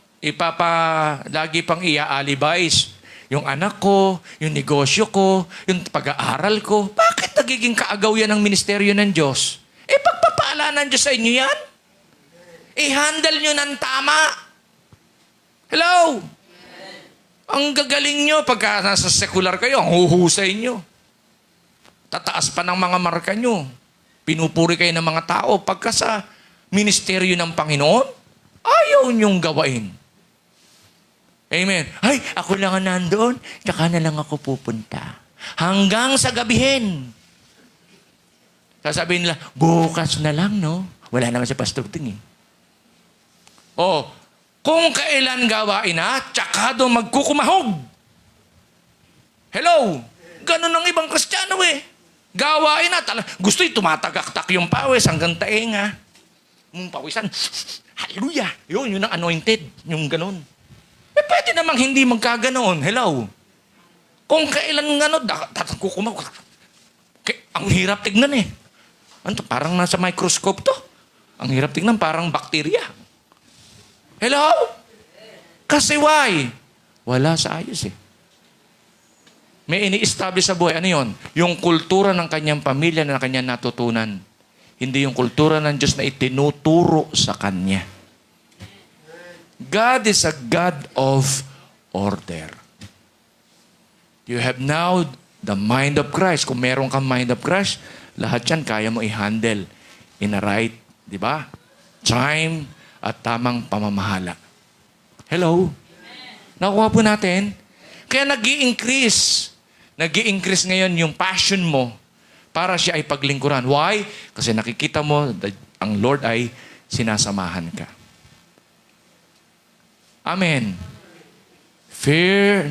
Lagi pang ia-alibis. Yung anak ko, yung negosyo ko, yung pag-aaral ko. Bakit nagiging kaagaw yan ng ministeryo ng Diyos? Pagpapaala ng Diyos sa inyo yan. I-handle nyo ng tama. Hello? Ang gagaling nyo pagka nasa secular kayo, ang huhusay nyo. Tataas pa ng mga marka nyo. Pinupuri kayo ng mga tao. Pagka sa ministeryo ng Panginoon, ayaw nyong gawain. Amen. Ay, ako lang ang nandoon, tsaka na lang ako pupunta. Hanggang sa gabihin. Sasabihin nila, bukas na lang, no? Wala naman si Pastor Ting, kung kailan gawain na, tsaka doon magkukumahog. Hello? Ganun ang ibang Kristiyano Gawain na. Gusto'y tumatagaktak yung pawis hanggang taenga. Pawisan. Hallelujah. Yun ang anointed. Yung ganun. Pwede namang hindi magkaganoon. Hello? Kung kailan kukumahog. Ang hirap tignan parang nasa microscope to. Ang hirap tignan, parang bakterya. Hello? Kasi why? Wala sa ayos May ini-establish sa buhay. Ano yun? Yung kultura ng kanyang pamilya na kanyang natutunan. Hindi yung kultura ng Diyos na itinuturo sa kanya. God is a God of order. You have now the mind of Christ. Kung meron kang mind of Christ, lahat yan kaya mo i-handle in a right, di ba? Time at tamang pamamahala. Hello? Nakuha po natin? Kaya nag-i-increase. Nag-i-increase ngayon yung passion mo para siya ay paglingkuran. Why? Kasi nakikita mo, ang Lord ay sinasamahan ka. Amen.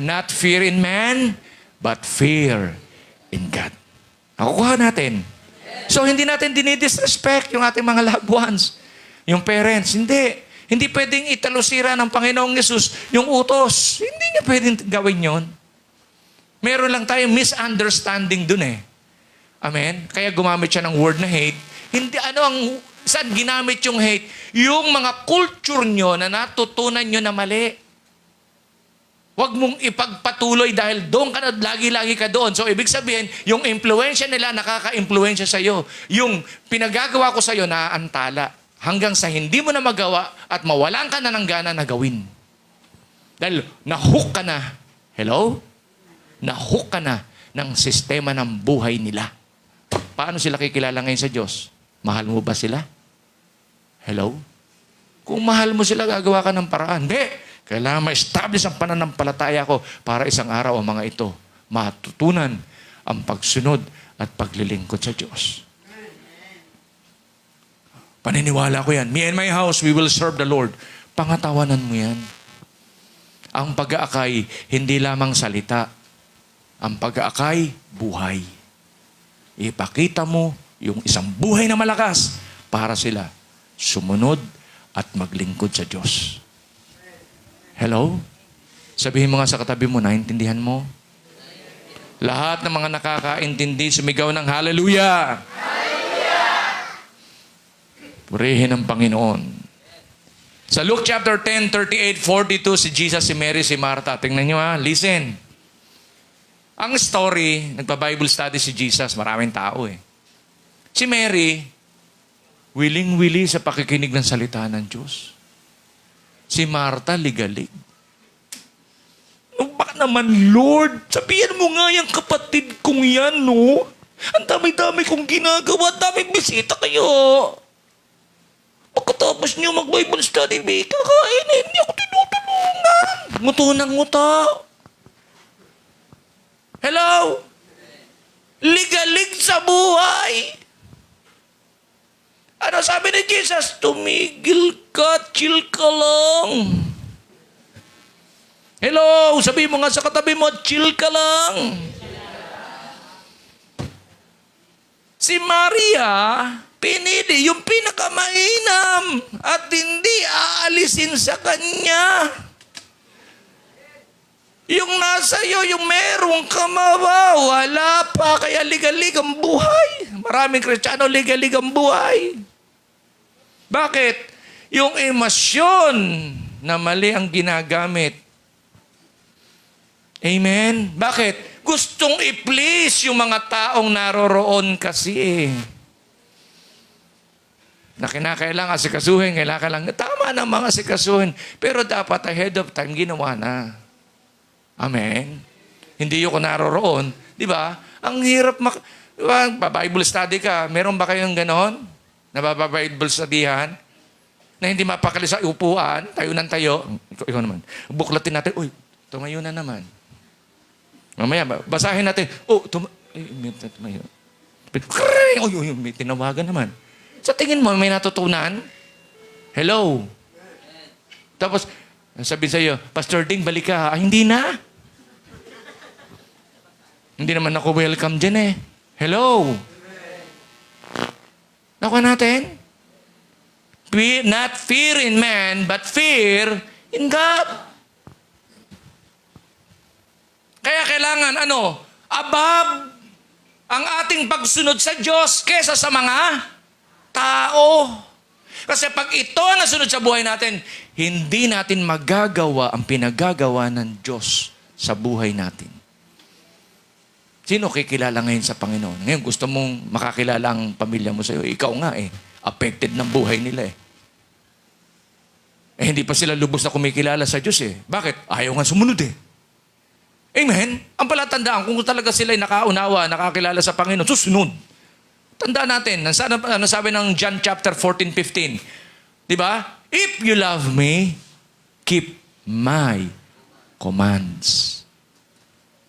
Not fear in man, but fear in God. Nakukuha natin. So, hindi natin dinidisrespect yung ating mga loved ones. Yung parents, hindi. Hindi pwedeng italusira ng Panginoong Yesus yung utos. Hindi niya pwedeng gawin yon. Meron lang tayong misunderstanding dun Amen? Kaya gumamit siya ng word na hate. Hindi, saan ginamit yung hate? Yung mga culture nyo na natutunan nyo na mali. Huwag mong ipagpatuloy dahil doon ka na, lagi-lagi ka doon. So, ibig sabihin, yung impluensya nila, nakaka-impluensya sa'yo. Yung pinagagawa ko sa'yo, naaantala. Hanggang sa hindi mo na magawa at mawalan ka na ng gana na gawin. Dahil nahook ka na. Hello? Nahook ka na ng sistema ng buhay nila. Paano sila kikilala ngayon sa Diyos? Mahal mo ba sila? Hello? Kung mahal mo sila, gagawa ka ng paraan. Hindi. Kailangan ma-establish ang pananampalataya ko para isang araw ang mga ito matutunan ang pagsunod at paglilingkod sa Diyos. Paniniwala ko yan. Me and my house, we will serve the Lord. Pangatawanan mo yan. Ang pag-aakay, hindi lamang salita. Ang pag-aakay, buhay. Ipakita mo yung isang buhay na malakas para sila sumunod at maglingkod sa Diyos. Hello? Sabihin mo nga sa katabi mo, naintindihan mo? Lahat ng mga nakakaintindi, sumigaw ng hallelujah! Hallelujah! Purihin ang Panginoon. Sa Luke chapter 10, 38, 42, si Jesus, si Mary, si Martha. Tingnan nyo listen. Ang story, nagpa-Bible study si Jesus, maraming tao Si Mary, willing-willing sa pakikinig ng salita ng Diyos. Si Martha, ligalig. Baka naman, Lord, sabihin mo nga yung kapatid kong yan, no? Ang dami-dami kong ginagawa, daming bisita kayo. Huwag pagkatapos niyo mag-Bible study, may kakainin. Hindi ako tinutulungan. Nguto ng nguto. Hello? Ligalig sa buhay. Ano sabi ni Jesus? Tumigil ka, chill ka lang. Hello? Sabi mo nga sa katabi mo, chill ka lang. Si Maria, pinili yung pinakamainam at hindi aalisin sa kanya. Yung nasa iyo, yung merong kamawa, wala pa, kaya ligalig ang buhay. Maraming Kristiyano, ligalig ang buhay. Bakit? Yung emosyon na mali ang ginagamit. Amen? Bakit? Gustong i-please yung mga taong naroroon kasi eh. Na kinakailangan asikasuhin, kailangan lang, tama na mga asikasuhin. Pero dapat ahead of time, ginawa na. Amen? Hindi yung naroroon. Di ba? Ang hirap Bible study ka, meron ba kayong ganon? Bible studyhan? Na hindi mapakali sa upuan, tayo ng tayo. Ikaw naman. Buklatin natin, uy, tumayo na naman. Mamaya, basahin natin. Tumayo. May tinawagan naman. Sa tingin mo, may natutunan? Hello? Tapos, sabihin sa'yo, Pastor Ding, balik ka. Hindi na. Hindi naman ako welcome dyan eh. Hello? Nakuha natin? Not fear in man, but fear in God. Kaya kailangan, above ang ating pagsunod sa Diyos kesa sa mga tao. Kasi pag ito ang nasunod sa buhay natin, hindi natin magagawa ang pinagagawa ng Diyos sa buhay natin. Sino kikilala ngayon sa Panginoon? Ngayon gusto mong makakilala ang pamilya mo sa iyo. Ikaw nga eh. Affected ng buhay nila eh. Hindi pa sila lubos na kumikilala sa Diyos eh. Bakit? Ayaw nga sumunod eh. Amen? Ang palatandaan, kung talaga sila ay nakaunawa, nakakilala sa Panginoon, susunod. Tandaan natin, ano sabi ng John chapter 14:15? Di ba? If you love me, keep my commands.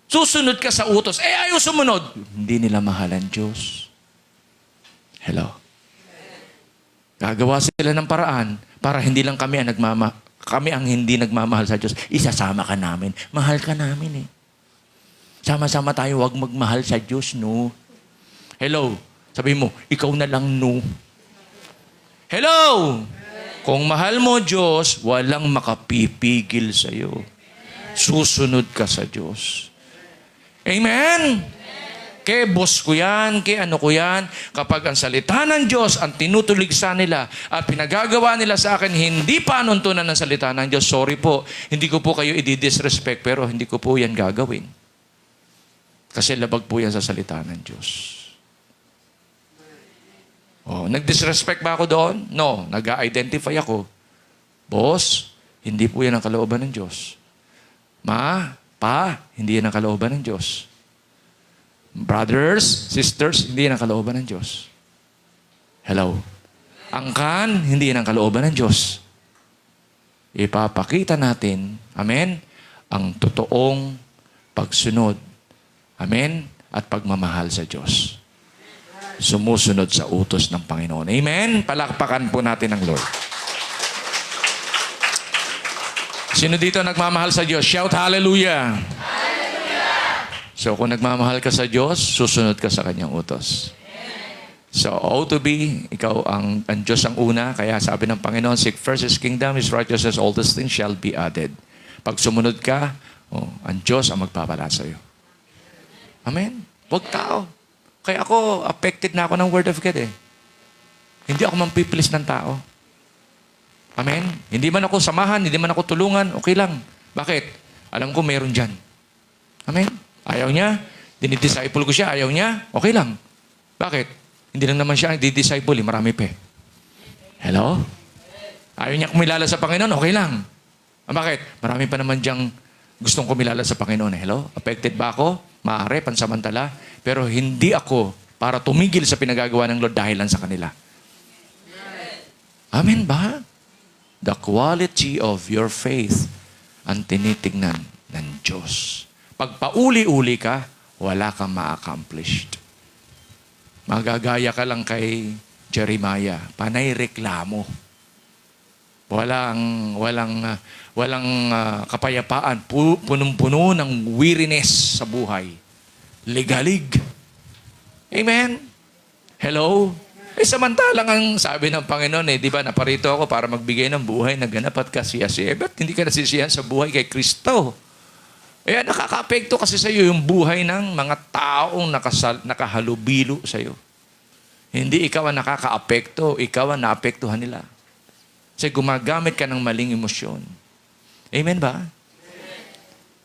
Susunod ka sa utos. Ayaw sumunod. Hindi nila mahal ang Diyos. Hello? Gagawa sila ng paraan para hindi lang kami ang hindi nagmamahal sa Diyos. Isasama ka namin. Mahal ka namin eh. Sama-sama tayo, huwag magmahal sa Diyos, no? Hello? Sabi mo, ikaw na lang, no? Hello? Kung mahal mo Diyos, walang makapipigil sa iyo. Susunod ka sa Diyos. Amen? Kaya boss ko yan, kaya ano ko yan. Kapag ang salita ng Diyos ang tinutuligsa nila at pinagagawa nila sa akin, hindi pa anuntunan ng salita ng Diyos. Sorry po, hindi ko po kayo i-disrespect, pero hindi ko po yan gagawin. Kasi labag po yan sa salita ng Diyos. Nag-disrespect ba ako doon? No, nag-identify ako. Boss, hindi po yan ang kalooban ng Diyos. Ma, pa, hindi yan ang kalooban ng Diyos. Brothers, sisters, hindi yan ang kalooban ng Diyos. Hello? Angkan, hindi yan ang kalooban ng Diyos. Ipapakita natin, amen, ang totoong pagsunod, amen, at pagmamahal sa Diyos. Sumusunod sa utos ng Panginoon. Amen? Palakpakan po natin ang Lord. Sino dito nagmamahal sa Diyos? Shout hallelujah! So kung nagmamahal ka sa Diyos, susunod ka sa Kanyang utos. So, to be, ikaw ang Diyos ang una. Kaya sabi ng Panginoon, seek first His kingdom, His righteousness, all these things shall be added. Pag sumunod ka, ang Diyos ang magpapala sa iyo. Amen? Huwag tao. Kaya ako, affected na ako ng Word of God eh. Hindi ako mampiplis ng tao. Amen? Hindi man ako samahan, hindi man ako tulungan, okay lang. Bakit? Alam ko mayroon dyan. Amen? Ayaw niya, dinidisciple ko siya, ayaw niya, okay lang. Bakit? Hindi lang naman siya di-disciple, marami pa. Hello? Ayaw niya kumilala sa Panginoon, okay lang. Bakit? Marami pa naman diyang gustong kumilala sa Panginoon. Hello? Affected ba ako? Maaari, pansamantala. Pero hindi ako para tumigil sa pinagagawa ng Lord dahil lang sa kanila. Amen ba? The quality of your faith ang tinitignan ng Diyos. Pag pauli-uli ka, wala kang ma-accomplished. Magagaya ka lang kay Jeremiah. Panay reklamo. Walang kapayapaan. Punong-puno ng weariness sa buhay. Ligalig. Amen? Hello? Samantalang ang sabi ng Panginoon, di ba, naparito ako para magbigay ng buhay na ganap at kasiyasiya. Ba't hindi ka nasisiyahan sa buhay kay Kristo? Nakaka-apekto kasi sa iyo yung buhay ng mga taong nakahalubilo sa iyo. Hindi ikaw ang nakaka-apekto, ikaw ang naapektuhan nila. Kasi gumagamit ka ng maling emosyon. Amen ba?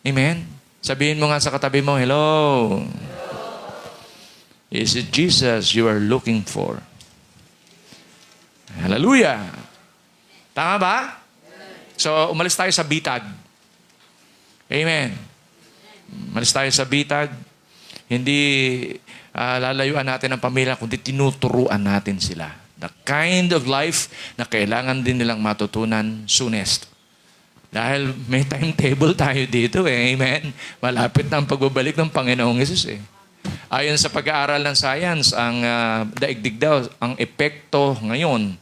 Amen? Sabihin mo nga sa katabi mo, hello. Is it Jesus you are looking for? Hallelujah! Tama ba? So, umalis tayo sa bitag. Amen. Umalis tayo sa bitag. Hindi lalayuan natin ang pamilya, kundi tinuturuan natin sila. The kind of life na kailangan din nilang matutunan soonest. Dahil may timetable tayo dito Amen. Malapit na ang pagbabalik ng Panginoong Hesus Ayon sa pag-aaral ng science, ang daigdig daw, ang epekto ngayon,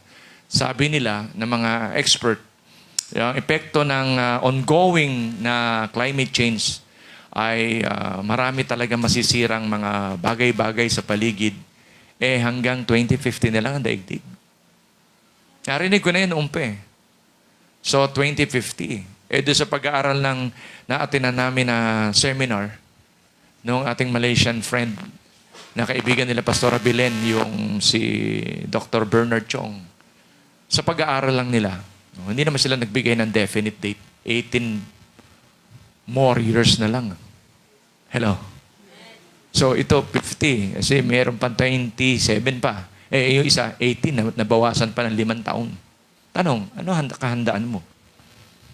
sabi nila ng mga expert, yung epekto ng ongoing na climate change ay marami talaga masisirang mga bagay-bagay sa paligid. Hanggang 2050 na lang ang daigdig. Narinig ko na yun So, 2050. Doon sa pag-aaral ng naatinan namin na seminar, noong ating Malaysian friend na kaibigan nila Pastora Belen, yung si Dr. Bernard Chong. Sa pag-aaral lang nila, hindi naman sila nagbigay ng definite date. 18 more years na lang. Hello? So, ito 50. Kasi mayroon pa 27 pa. Yung isa, 18. Nabawasan pa ng 5 taon. Tanong, ano kahandaan mo?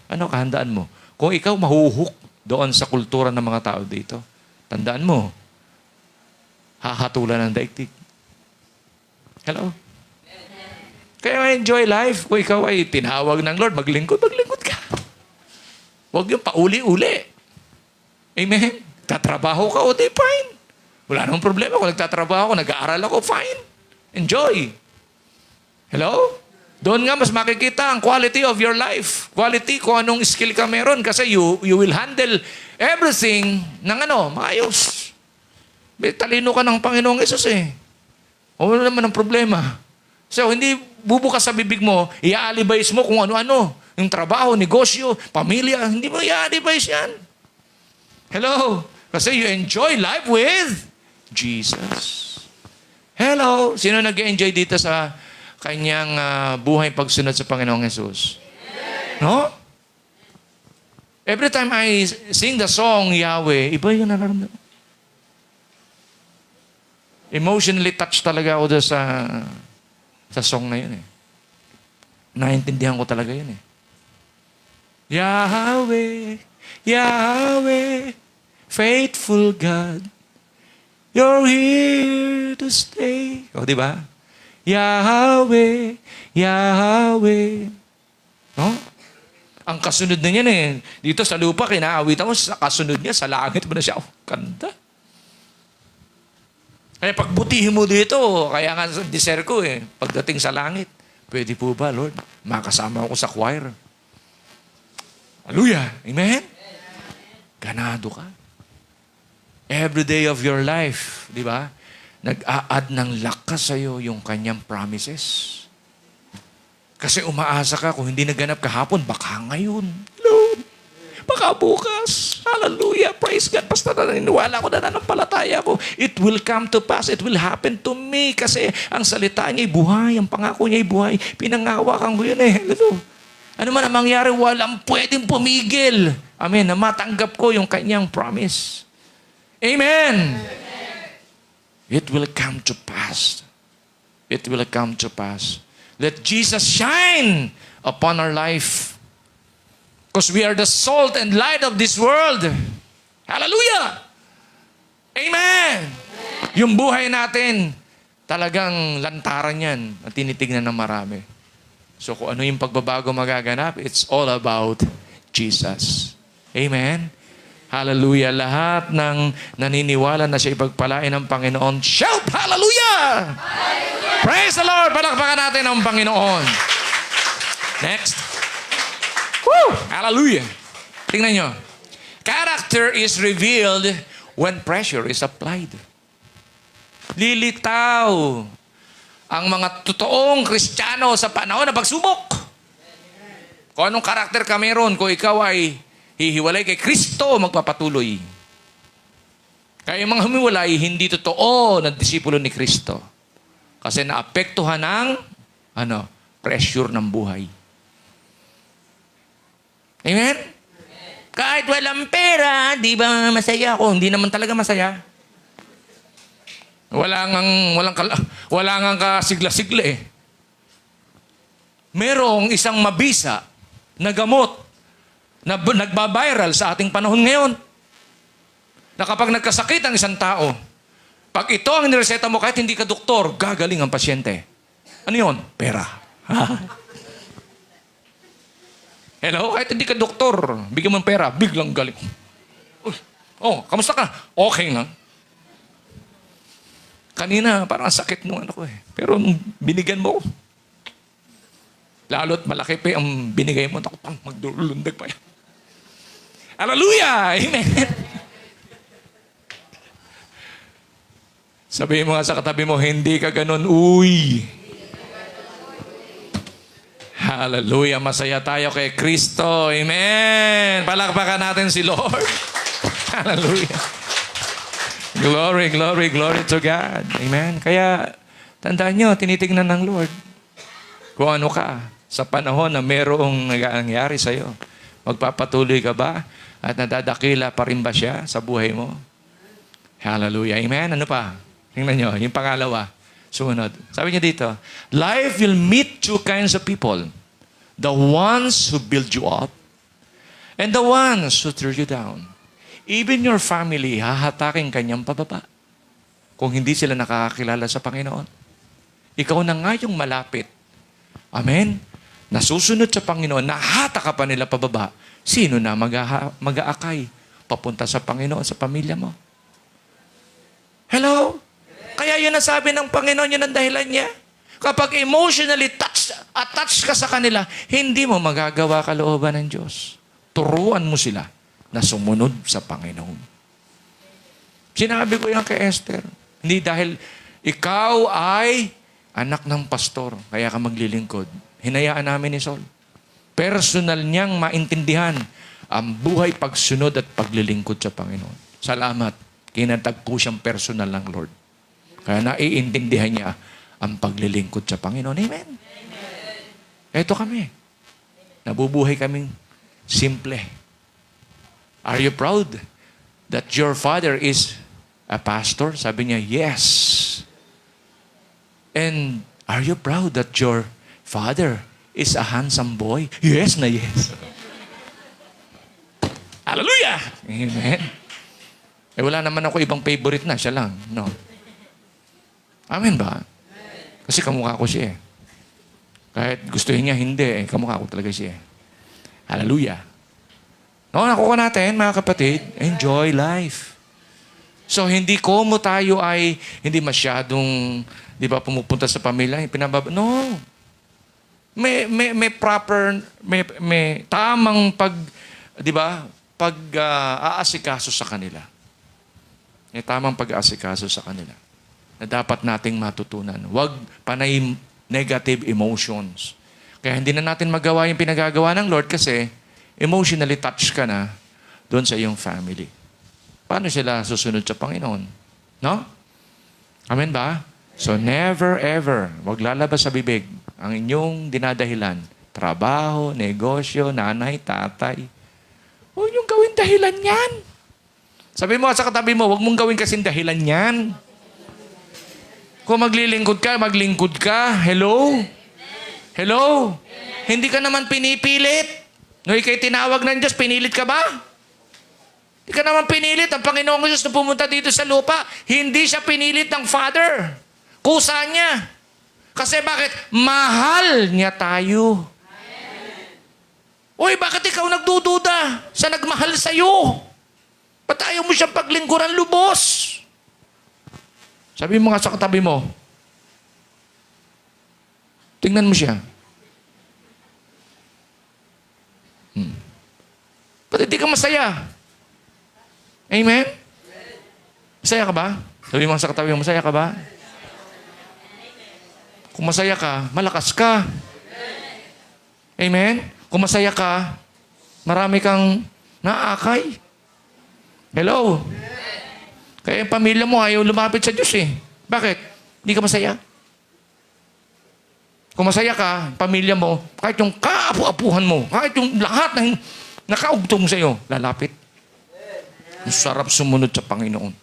Ano kahandaan mo? Kung ikaw mahuhuk doon sa kultura ng mga tao dito, tandaan mo, hahatulan ng daigdig. Hello? Kaya enjoy life. Kung ikaw ay tinawag ng Lord, maglingkod ka. Huwag yung pauli-uli. Amen? Tatrabaho ka, o di fine. Wala namang problema. Kung nagtatrabaho ako, nag-aaral ako, fine. Enjoy. Hello? Doon nga mas makikita ang quality of your life. Quality kung anong skill ka meron kasi you will handle everything ng maayos. Talino ka ng Panginoong Hesus Wala naman ang problema. So, hindi bubukas sa bibig mo, i-alibays mo kung ano-ano. Yung trabaho, negosyo, pamilya, hindi mo i-alibays yan. Hello? Kasi you enjoy life with Jesus. Hello? Sino nag-enjoy dito sa kanyang buhay pagsunod sa Panginoong Hesus? No? Every time I sing the song, Yahweh, iba yung nararamdaman. Emotionally touched talaga ako doon sa song na yun Naintindihan ko talaga yun Yahweh, Yahweh, faithful God, you're here to stay. O, di ba? Yahweh, Yahweh. No? Ang kasunod na niyan Dito sa lupa, kinaawitan mo, sa kasunod niya, sa langit mo na siya. Ganda. Kaya pagbutihin mo dito, kaya nga sa desert ko pagdating sa langit, pwede po ba, Lord? Makasama ako sa choir. Hallelujah. Amen? Ganado ka. Every day of your life, di ba? Nag-a-add ng lakas sa'yo yung kanyang promises. Kasi umaasa ka, kung hindi naganap kahapon, baka ngayon. Lord, baka bukas. Hallelujah. Praise God. Basta naniniwala ko na nanampalataya ko. It will come to pass. It will happen to me. Kasi ang salita niya ay buhay. Ang pangako niya ay buhay. Pinangawakan ko yun Ano man ang mangyari, walang pwedeng pumigil. Amen. Na matanggap ko yung kanyang promise. Amen. It will come to pass. It will come to pass. Let Jesus shine upon our life. Because we are the salt and light of this world. Hallelujah! Amen! Yung buhay natin, talagang lantaran yan at tinitignan ng marami. So kung ano yung pagbabago magaganap, it's all about Jesus. Amen? Hallelujah. Lahat ng naniniwala na siya ipagpalain ng Panginoon, shout hallelujah! Praise the Lord! Palakpakan natin ang Panginoon. Next. Woo! Hallelujah! Tingnan nyo. Character is revealed when pressure is applied. Lilitaw ang mga totoong Kristiyano sa panahon ng pagsubok. Kung anong karakter ka meron, kung ikaw ay hihiwalay kay Kristo, magpapatuloy. Kaya yung mga humiwalay, hindi totoo na disipulo ni Kristo. Kasi naapektuhan ng pressure ng buhay. Amen? Kahit walang pera, di ba masaya ako? Hindi naman talaga masaya. Wala ngang kasigla-sigla eh. Merong isang mabisa na gamot na nagbabiral sa ating panahon ngayon. Na kapag nagkasakit ang isang tao, pag ito ang nireseta mo kahit hindi ka doktor, gagaling ang pasyente. Ano yun? Pera. Hello? Kahit hindi ka doktor, bigyan mo ng pera, biglang galing. Oh, kamusta ka? Okay lang. Kanina, parang sakit nung ano ko eh. Pero nung binigyan mo, lalo't malaki pa ang binigay mo, ako pang magdulundag pa yan. Hallelujah! Amen! Sabihin mo nga sa katabi mo, hindi ka ganun, uy! Hallelujah! Masaya tayo kay Kristo. Amen! Palakpakan natin si Lord. Hallelujah! Glory, glory, glory to God. Amen. Kaya, tandaan nyo, tinitignan ng Lord kung ano ka sa panahon na merong nangyayari sa'yo. Magpapatuloy ka ba? At nadadakila pa rin ba siya sa buhay mo? Hallelujah. Amen. Ano pa? Tingnan nyo, yung pangalawa. Sumunod. Sabi niya dito, life will meet two kinds of people. The ones who build you up and the ones who tear you down. Even your family, hahataking kanyang pababa. Kung hindi sila nakakakilala sa Panginoon. Ikaw na nga yung malapit. Amen? Nasusunod sa Panginoon, nahata ka pa nila pababa. Sino na mag-aakay papunta sa Panginoon, sa pamilya mo? Hello? Kaya yun ang sabi ng Panginoon, yun ang dahilan niya. Kapag emotionally attached ka sa kanila, hindi mo magagawa kalooban ng Diyos. Turuan mo sila na sumunod sa Panginoon. Sinabi ko yan kay Esther. Hindi dahil ikaw ay anak ng pastor, kaya ka maglilingkod. Hinayaan namin ni Saul. Personal niyang maintindihan ang buhay pagsunod at paglilingkod sa Panginoon. Salamat. Kinatagpo siyang personal ng Lord. Kaya naiintindihan niya ang paglilingkod sa Panginoon. Amen. Ito kami. Nabubuhay kaming simple. Are you proud that your father is a pastor? Sabi niya, yes. And are you proud that your father is a handsome boy? Yes na yes. Hallelujah! Amen. Eh wala naman ako ibang favorite na, siya lang. No. Amen ba? Kasi kamukha ko siya eh. Kahit gustuhin niya, hindi eh. Kamukha ko talaga siya eh. Hallelujah. No, nakuha natin, mga kapatid, enjoy life. So, hindi komo tayo ay hindi masyadong, di ba, pumupunta sa pamilya, no. May proper, may tamang di ba, aasikaso sa kanila. May tamang pag-aasikaso sa kanila na dapat nating matutunan. Huwag panay negative emotions. Kaya hindi na natin magawa yung pinagagawa ng Lord kasi emotionally touched ka na doon sa iyong family. Paano sila susunod sa Panginoon? No? Amen ba? So never ever, wag lalabas sa bibig ang inyong dinadahilan. Trabaho, negosyo, nanay, tatay. Huwag niyong gawin dahilan yan. Sabi mo sa katabi mo, huwag mong gawin kasing dahilan yan. Kung maglilingkod ka, maglingkod ka. Hello? Hello? Hindi ka naman pinipilit. No, ikay tinawag ng Diyos, pinilit ka ba? Hindi ka naman pinilit. Ang Panginoong Diyos na pumunta dito sa lupa, hindi siya pinilit ng Father. Kusa niya. Kasi bakit? Mahal niya tayo. Uy, bakit ikaw nagdududa sa nagmahal sa'yo? Ba't ayaw mo siyang paglingkuran lubos? Sabi mo nga sa katabi mo, tingnan mo siya. Ba't hindi ka masaya? Amen? Masaya ka ba? Sabi mo sa katabi mo, masaya ka ba? Kung masaya ka, malakas ka. Amen? Kung masaya ka, marami kang naakay. Hello? Kaya yung pamilya mo ayaw lumapit sa Diyos eh. Bakit? Hindi ka masaya. Kung masaya ka, pamilya mo, kahit yung kaapu-apuhan mo, kahit yung lahat ng nakaugtong sa iyo, lalapit. Ang sarap sumunod sa Panginoon.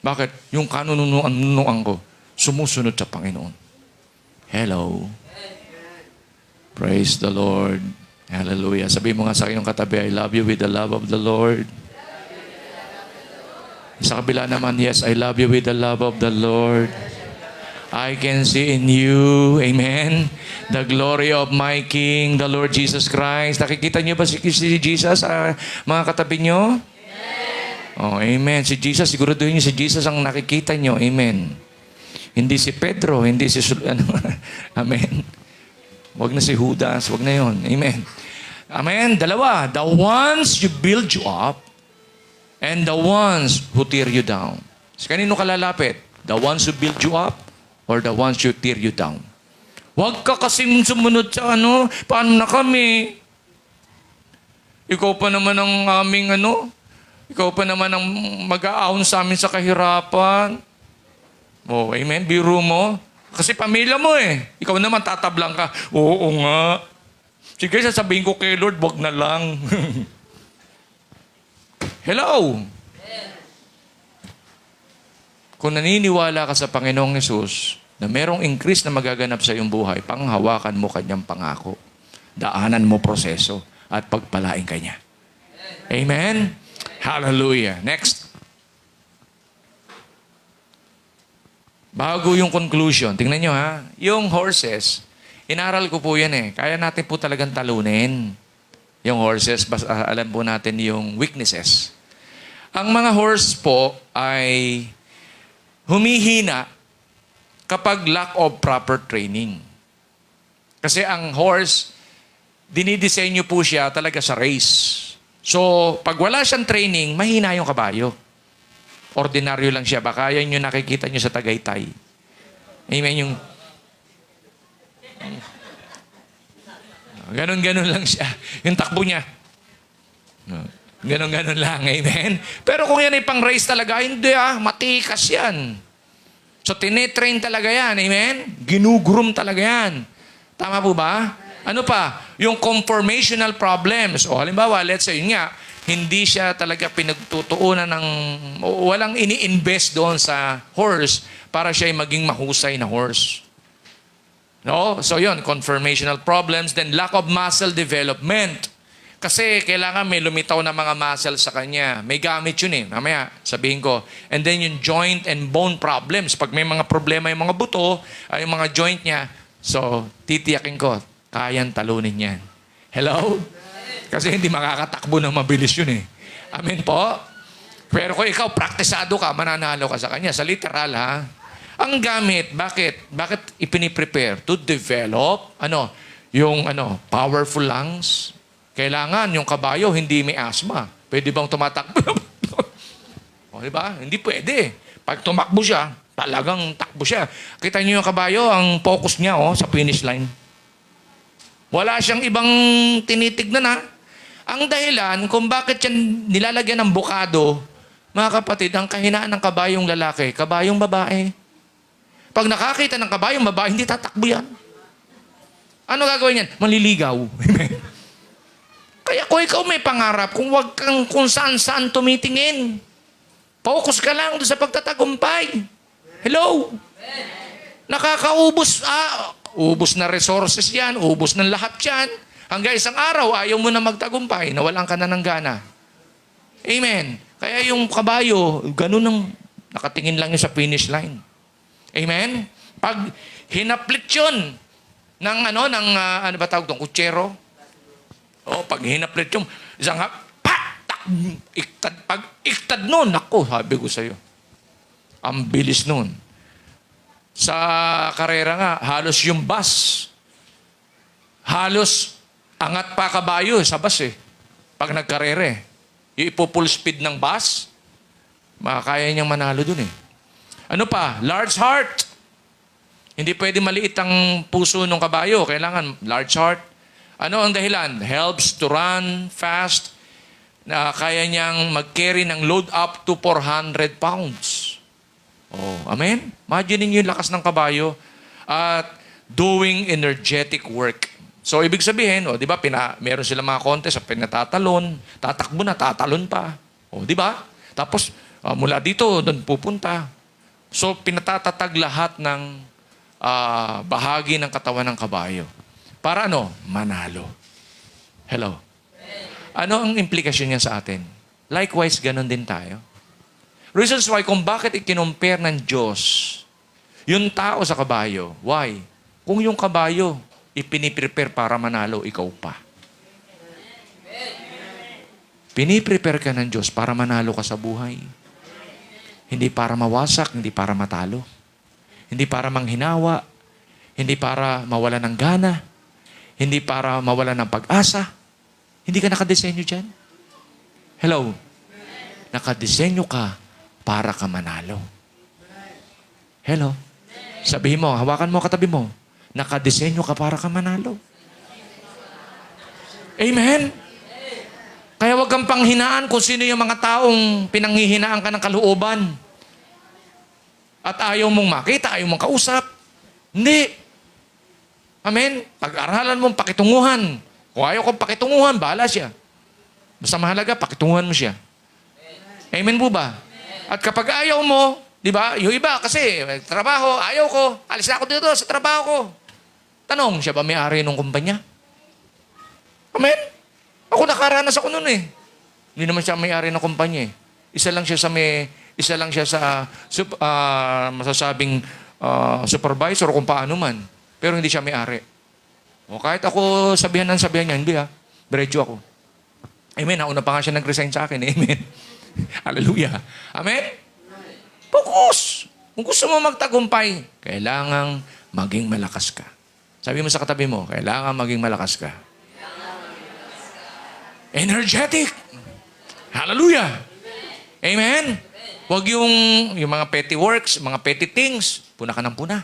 Bakit? Yung kanunuan ko, sumusunod sa Panginoon. Hello? Praise the Lord. Hallelujah. Sabi mo nga sa iyong katabi, I love you with the love of the Lord. Sa kabila naman, yes, I love you with the love of the Lord. I can see in you, amen, the glory of my King, the Lord Jesus Christ. Nakikita niyo ba si Jesus, mga katabi niyo? Oh, amen. Si Jesus, siguraduhin niyo si Jesus ang nakikita niyo. Amen. Hindi si Pedro, hindi si... Amen. Wag na si Judas, wag na yon. Amen. Amen. Dalawa, the ones you build you up and the ones who tear you down. So, kanino ka lalapit? The ones who build you up or the ones who tear you down? Wag ka kasing sumunod sa paano na kami? Ikaw pa naman ang aming ikaw pa naman ang mag-aahon sa amin sa kahirapan. Oh, amen. Biro mo. Kasi pamilya mo eh. Ikaw naman tatablang ka. Oo nga. Sige, sasabihin ko kay Lord, wag na lang. Hello? Kung naniniwala ka sa Panginoong Hesus na merong increase na magaganap sa iyong buhay, panghawakan mo kanyang pangako. Daanan mo proseso at pagpalain ka niya. Amen? Hallelujah. Next. Bago yung conclusion, tingnan nyo ha, yung horses, inaral ko po yan eh. Kaya natin po talagang talunin yung horses. Alam po natin yung weaknesses. Ang mga horse po ay humihina kapag lack of proper training. Kasi ang horse, dinidisenyo po siya talaga sa race. So, pag wala siyang training, mahina yung kabayo. Ordinaryo lang siya. Baka yan yung nakikita nyo sa Tagaytay. Amen, yung... Ganon-ganon lang siya. Yung takbo niya. Ganon-ganon lang. Amen? Pero kung yan ay pang-race talaga, hindi matikas yan. So, tinetrain talaga yan. Amen? Ginugroom talaga yan. Tama po ba? Ano pa? Yung conformational problems. O halimbawa, let's say, yun nga, hindi siya talaga pinagtutuunan ng... Walang ini-invest doon sa horse para siya ay maging mahusay na horse. No? So yun, conformational problems. Then lack of muscle development. Kasi kailangan may lumitaw na mga muscle sa kanya. May gamit yun eh. Mamaya, sabihin ko. And then yung joint and bone problems. Pag may mga problema yung mga buto, ay yung mga joint niya, so titiyakin ko, kayang talunin yan. Hello? Kasi hindi makakatakbo ng mabilis yun eh. Amen po? Pero kung ikaw, praktisado ka, mananalo ka sa kanya. Sa literal ha. Ang gamit, bakit? Bakit ipiniprepare? To develop, yung powerful lungs. Kailangan yung kabayo hindi may asthma. Pwede bang tumatakbo? O, diba? Hindi pwede. Pag tumakbo siya, talagang takbo siya. Kita niyo yung kabayo, ang focus niya sa finish line. Wala siyang ibang tinitignan ha. Ang dahilan kung bakit yan nilalagyan ng bukado, mga kapatid, ang kahinaan ng kabayong lalaki, kabayong babae. Pag nakakita ng kabayong babae, hindi tatakbo yan. Ano gagawin yan? Maliligaw. Kaya kung ikaw may pangarap, kung wag kang kung saan-saan tumitingin, focus ka lang doon sa pagtatagumpay. Hello? Nakakaubos, ubos na resources yan, ubos ng lahat yan. Hanggang isang araw, ayaw mo na magtagumpay, nawalan ka na ng gana. Amen. Kaya yung kabayo, ganun ang nakatingin lang yun sa finish line. Amen? Pag Hinaplit yun ng ano ba tawag doon? Kutsero? Pag hinaplit yung isang iktad. Pag iktad nun, ako, sabi ko sa'yo. Ang bilis nun. Sa karera nga, halos yung bus. Halos angat pa kabayo sa bus eh. Pag nagkarere. Yung ipo-full speed ng bus, makakaya niyang manalo dun eh. Ano pa? Large heart. Hindi pwede maliit ang puso ng kabayo. Kailangan large heart. Ano ang dahilan? Helps to run fast. Na kaya niyang mag-carry ng load up to 400 pounds. Amen? Imagine niyo yung lakas ng kabayo at doing energetic work. So, ibig sabihin, di ba, meron sila mga contest, pinatatalon, tatakbo na, tatalon pa. Di ba? Tapos, mula dito, doon pupunta. So, pinatatatag lahat ng bahagi ng katawan ng kabayo. Para manalo. Hello? Ano ang implikasyon niya sa atin? Likewise, ganun din tayo. Reasons why kung bakit ikinumpare ng Diyos yung tao sa kabayo. Why? Kung yung kabayo ipiniprepare para manalo, ikaw pa. Piniprepare ka ng Diyos para manalo ka sa buhay. Hindi para mawasak, hindi para matalo. Hindi para manghinawa. Hindi para mawala ng gana. Hindi para mawala ng pag-asa. Hindi ka nakadesenyo dyan. Hello? Nakadesenyo ka para ka manalo. Hello? Sabihin mo, hawakan mo katabi mo. Nakadesenyo ka para ka manalo. Amen? Kaya huwag kang panghinaan kung sino yung mga taong pinanghihinaan ka ng kalooban. At ayaw mong makita, ayaw mong kausap. Hindi. Amen? Pag-aralan mong pakitunguhan. Kung ayaw kong pakitunguhan, bahala siya. Basta mahalaga, pakitunguhan mo siya. Amen po ba? At kapag ayaw mo, di ba, yung iba kasi, trabaho, ayaw ko, alis na ako dito sa trabaho ko. Tanong, siya ba may-ari ng kumpanya? Amen? Ako nakaranas ako nun eh. Hindi naman siya may-ari ng kumpanya eh. Isa lang siya sa masasabing supervisor o kung paano man. Pero hindi siya may-ari. O kahit ako sabihan niya, hindi diretso ako. Amen. Nauna pa nga siya nag-resign sa akin. Amen. Hallelujah. Amen? Focus. Kung gusto mo magtagumpay, kailangang maging malakas ka. Sabi mo sa katabi mo, kailangan maging malakas ka. Energetic. Hallelujah. Amen? Huwag yung mga petty works, mga petty things, puna ka ng puna.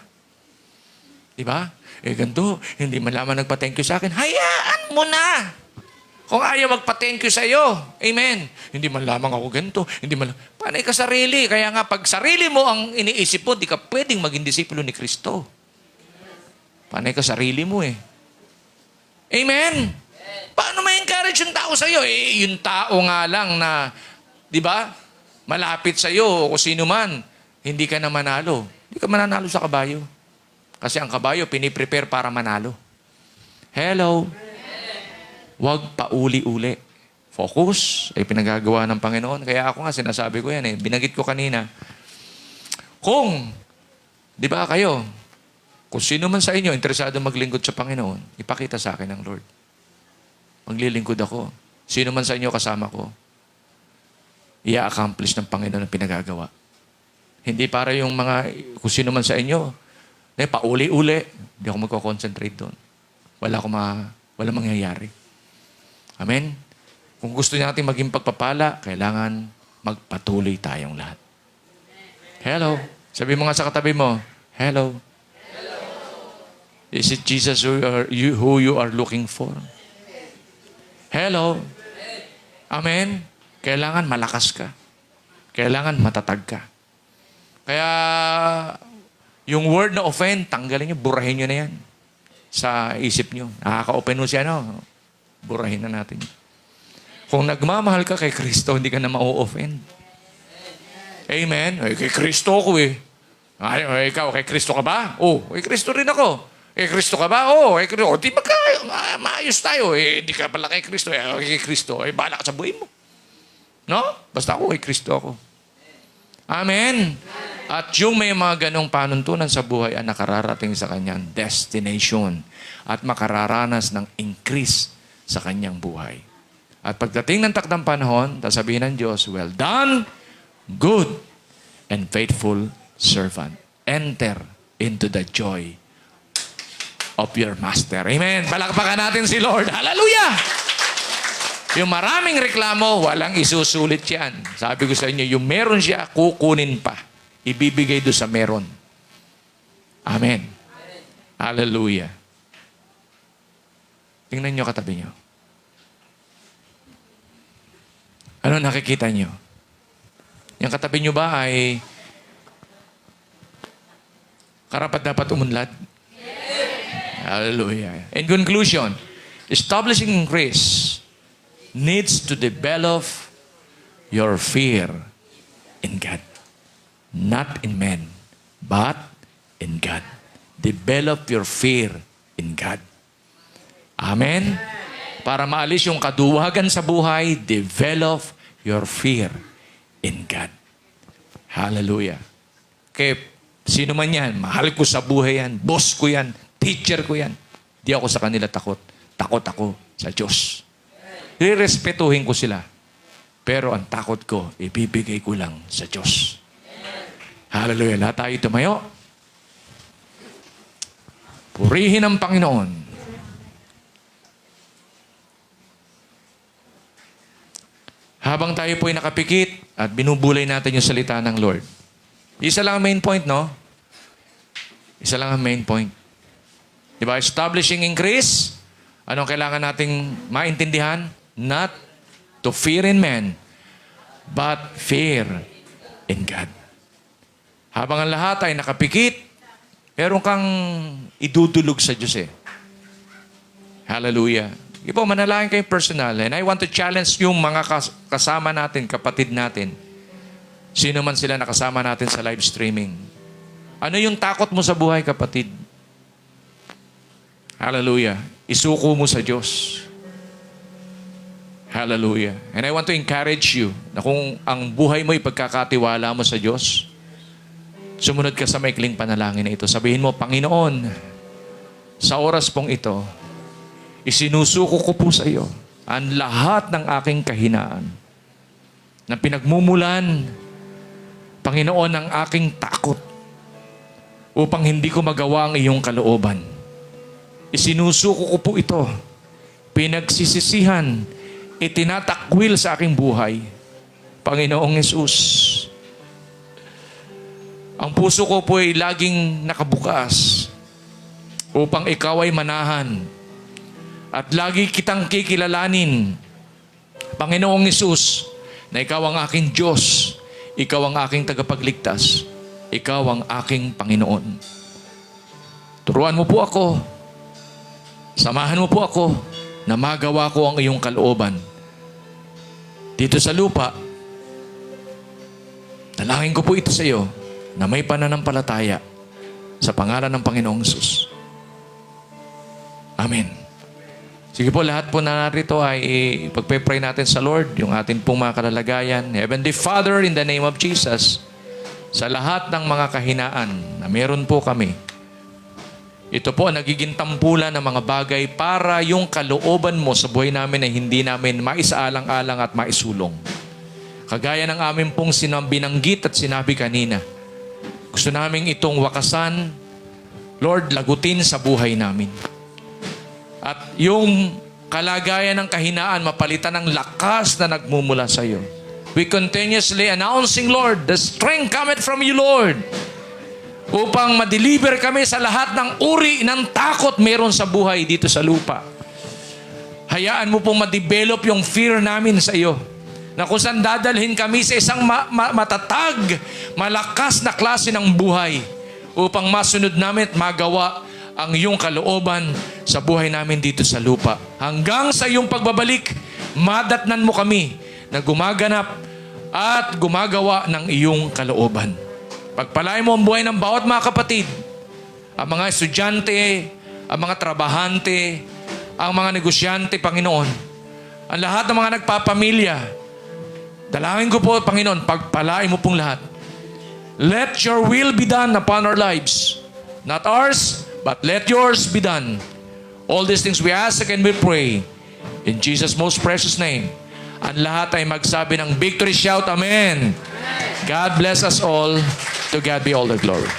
Diba? Ganito, hindi malaman nagpa-thank you sa akin. Hayaan mo na! Kung ayaw magpa-thank you sa iyo, amen. Hindi man lamang ako ganito. Panay ka sarili. Kaya nga, pag sarili mo ang iniisip mo, di ka pwedeng maging disipulo ni Kristo. Panay ka sarili mo eh. Amen? Paano ma-encourage yung tao sa iyo? Yung tao nga lang na, di ba, malapit sa iyo o kung sino man, hindi ka na manalo. Hindi ka mananalo sa kabayo. Kasi ang kabayo, piniprepare para manalo. Hello? Huwag pauli-uli. Focus ay pinagagawa ng Panginoon. Kaya ako nga, sinasabi ko yan eh. Binanggit ko kanina. Kung, di ba kayo, kung sino man sa inyo interesado maglingkod sa Panginoon, ipakita sa akin ng Lord. Maglilingkod ako. Sino man sa inyo kasama ko, i-accomplish ng Panginoon ang pinagagawa. Hindi para yung mga, kung sino man sa inyo, pauli-uli, hindi ako magko-concentrate doon. Wala mangyayari. Amen? Kung gusto natin maging pagpapala, kailangan magpatuloy tayong lahat. Hello? Sabi mo nga sa katabi mo, hello? Hello? Is it Jesus who you are looking for? Hello? Amen? Kailangan malakas ka. Kailangan matatag ka. Kaya, yung word na offend, tanggalin nyo, burahin nyo na yan sa isip nyo. Nakaka-open mo siya, burahin na natin. Kung nagmamahal ka kay Kristo, hindi ka na ma-offend. Amen? Kay Kristo ako eh. Ikaw, kay Kristo ka ba? Kay Kristo rin ako. Kay Kristo ka ba? Kay Kristo. Di ba maayos tayo? Di ka pala kay Kristo. Kay Kristo. Bahala ka sa buhay mo. No? Basta ako, kay Kristo ako. Amen? At yung may mga ganong panuntunan sa buhay ang nakararating sa kanyang destination at makararanas ng increase sa kanyang buhay. At pagdating ng takdang panahon, sasabihin ng Diyos, well done, good and faithful servant. Enter into the joy of your master. Amen. Palakpakan natin si Lord. Hallelujah! Yung maraming reklamo, walang isusulit yan. Sabi ko sa inyo, yung meron siya, kukunin pa. Ibibigay doon sa meron. Amen. Hallelujah. Tingnan nyo katabi nyo. Ano nakikita nyo? Yung katabi nyo ba ay karapat dapat umunlad? Hallelujah. In conclusion, establishing grace needs to develop your fear in God. Not in men, but in God. Develop your fear in God. Amen? Para maalis yung kaduwagan sa buhay, develop your fear in God. Hallelujah. Kaya sino man yan, mahal ko sa buhay yan, boss ko yan, teacher ko yan, di ako sa kanila takot. Takot ako sa Diyos. Rirespetuhin ko sila. Pero ang takot ko, ibibigay ko lang sa Diyos. Hallelujah. Lahat tayo tumayo. Purihin ang Panginoon. Habang tayo po ay nakapikit at binubulay natin yung salita ng Lord. Isa lang ang main point, no? Isa lang ang main point. Diba? Establishing increase. Anong kailangan nating maintindihan? Not to fear in men, but fear in God. Habang ang lahat ay nakapikit, meron kang idudulog sa Diyos eh. Hallelujah. Ipo, manalangin kayo personal. And I want to challenge yung mga kasama natin, kapatid natin. Sino man sila nakasama natin sa live streaming. Ano yung takot mo sa buhay, kapatid? Hallelujah. Isuko mo sa Diyos. Hallelujah. And I want to encourage you na kung ang buhay mo ipagkakatiwala mo sa Diyos, sumunod ka sa maikling panalangin na ito. Sabihin mo, Panginoon, sa oras pong ito, isinusuko ko po sa iyo ang lahat ng aking kahinaan na pinagmumulan, Panginoon, ng aking takot upang hindi ko magawa ang iyong kalooban. Isinusuko ko po ito, pinagsisisihan, itinatakwil sa aking buhay. Panginoong Yesus, ang puso ko po ay laging nakabukas upang ikaw ay manahan at lagi kitang kikilalanin, Panginoong Yesus, na ikaw ang aking Diyos, ikaw ang aking tagapagligtas, ikaw ang aking Panginoon. Turuan mo po ako, samahan mo po ako na magawa ko ang iyong kalooban dito sa lupa. Dalangin ko po ito sa iyo na may pananampalataya sa pangalan ng Panginoong Hesus. Amen. Sige po, lahat po na narito ay ipagpe-pray natin sa Lord, yung atin pong mga kalalagayan. Heavenly Father, in the name of Jesus, sa lahat ng mga kahinaan na meron po kami, ito po ang nagiging tampulan ng mga bagay para yung kalooban mo sa buhay namin ay hindi namin maisaalang-alang at maisulong. Kagaya ng amin pong binanggit at sinabi kanina, gusto namin itong wakasan, Lord, lagutin sa buhay namin. At yung kalagayan ng kahinaan, mapalitan ng lakas na nagmumula sa iyo. We continuously announcing, Lord, the strength cometh from you, Lord, upang ma-deliver kami sa lahat ng uri ng takot meron sa buhay dito sa lupa. Hayaan mo pong ma-develop yung fear namin sa iyo, na kung saan dadalhin kami sa isang matatag, malakas na klase ng buhay upang masunod namin at magawa ang iyong kalooban sa buhay namin dito sa lupa. Hanggang sa iyong pagbabalik, madatnan mo kami na gumaganap at gumagawa ng iyong kalooban. Pagpalain mo ang buhay ng bawat mga kapatid, ang mga estudyante, ang mga trabahante, ang mga negosyante, Panginoon, ang lahat ng mga nagpapamilya. Dalangin ko po, Panginoon, pagpalain mo pong lahat. Let your will be done upon our lives. Not ours, but let yours be done. All these things we ask and we pray. In Jesus' most precious name. Ang lahat ay magsabi ng victory shout, Amen. God bless us all. To God be all the glory.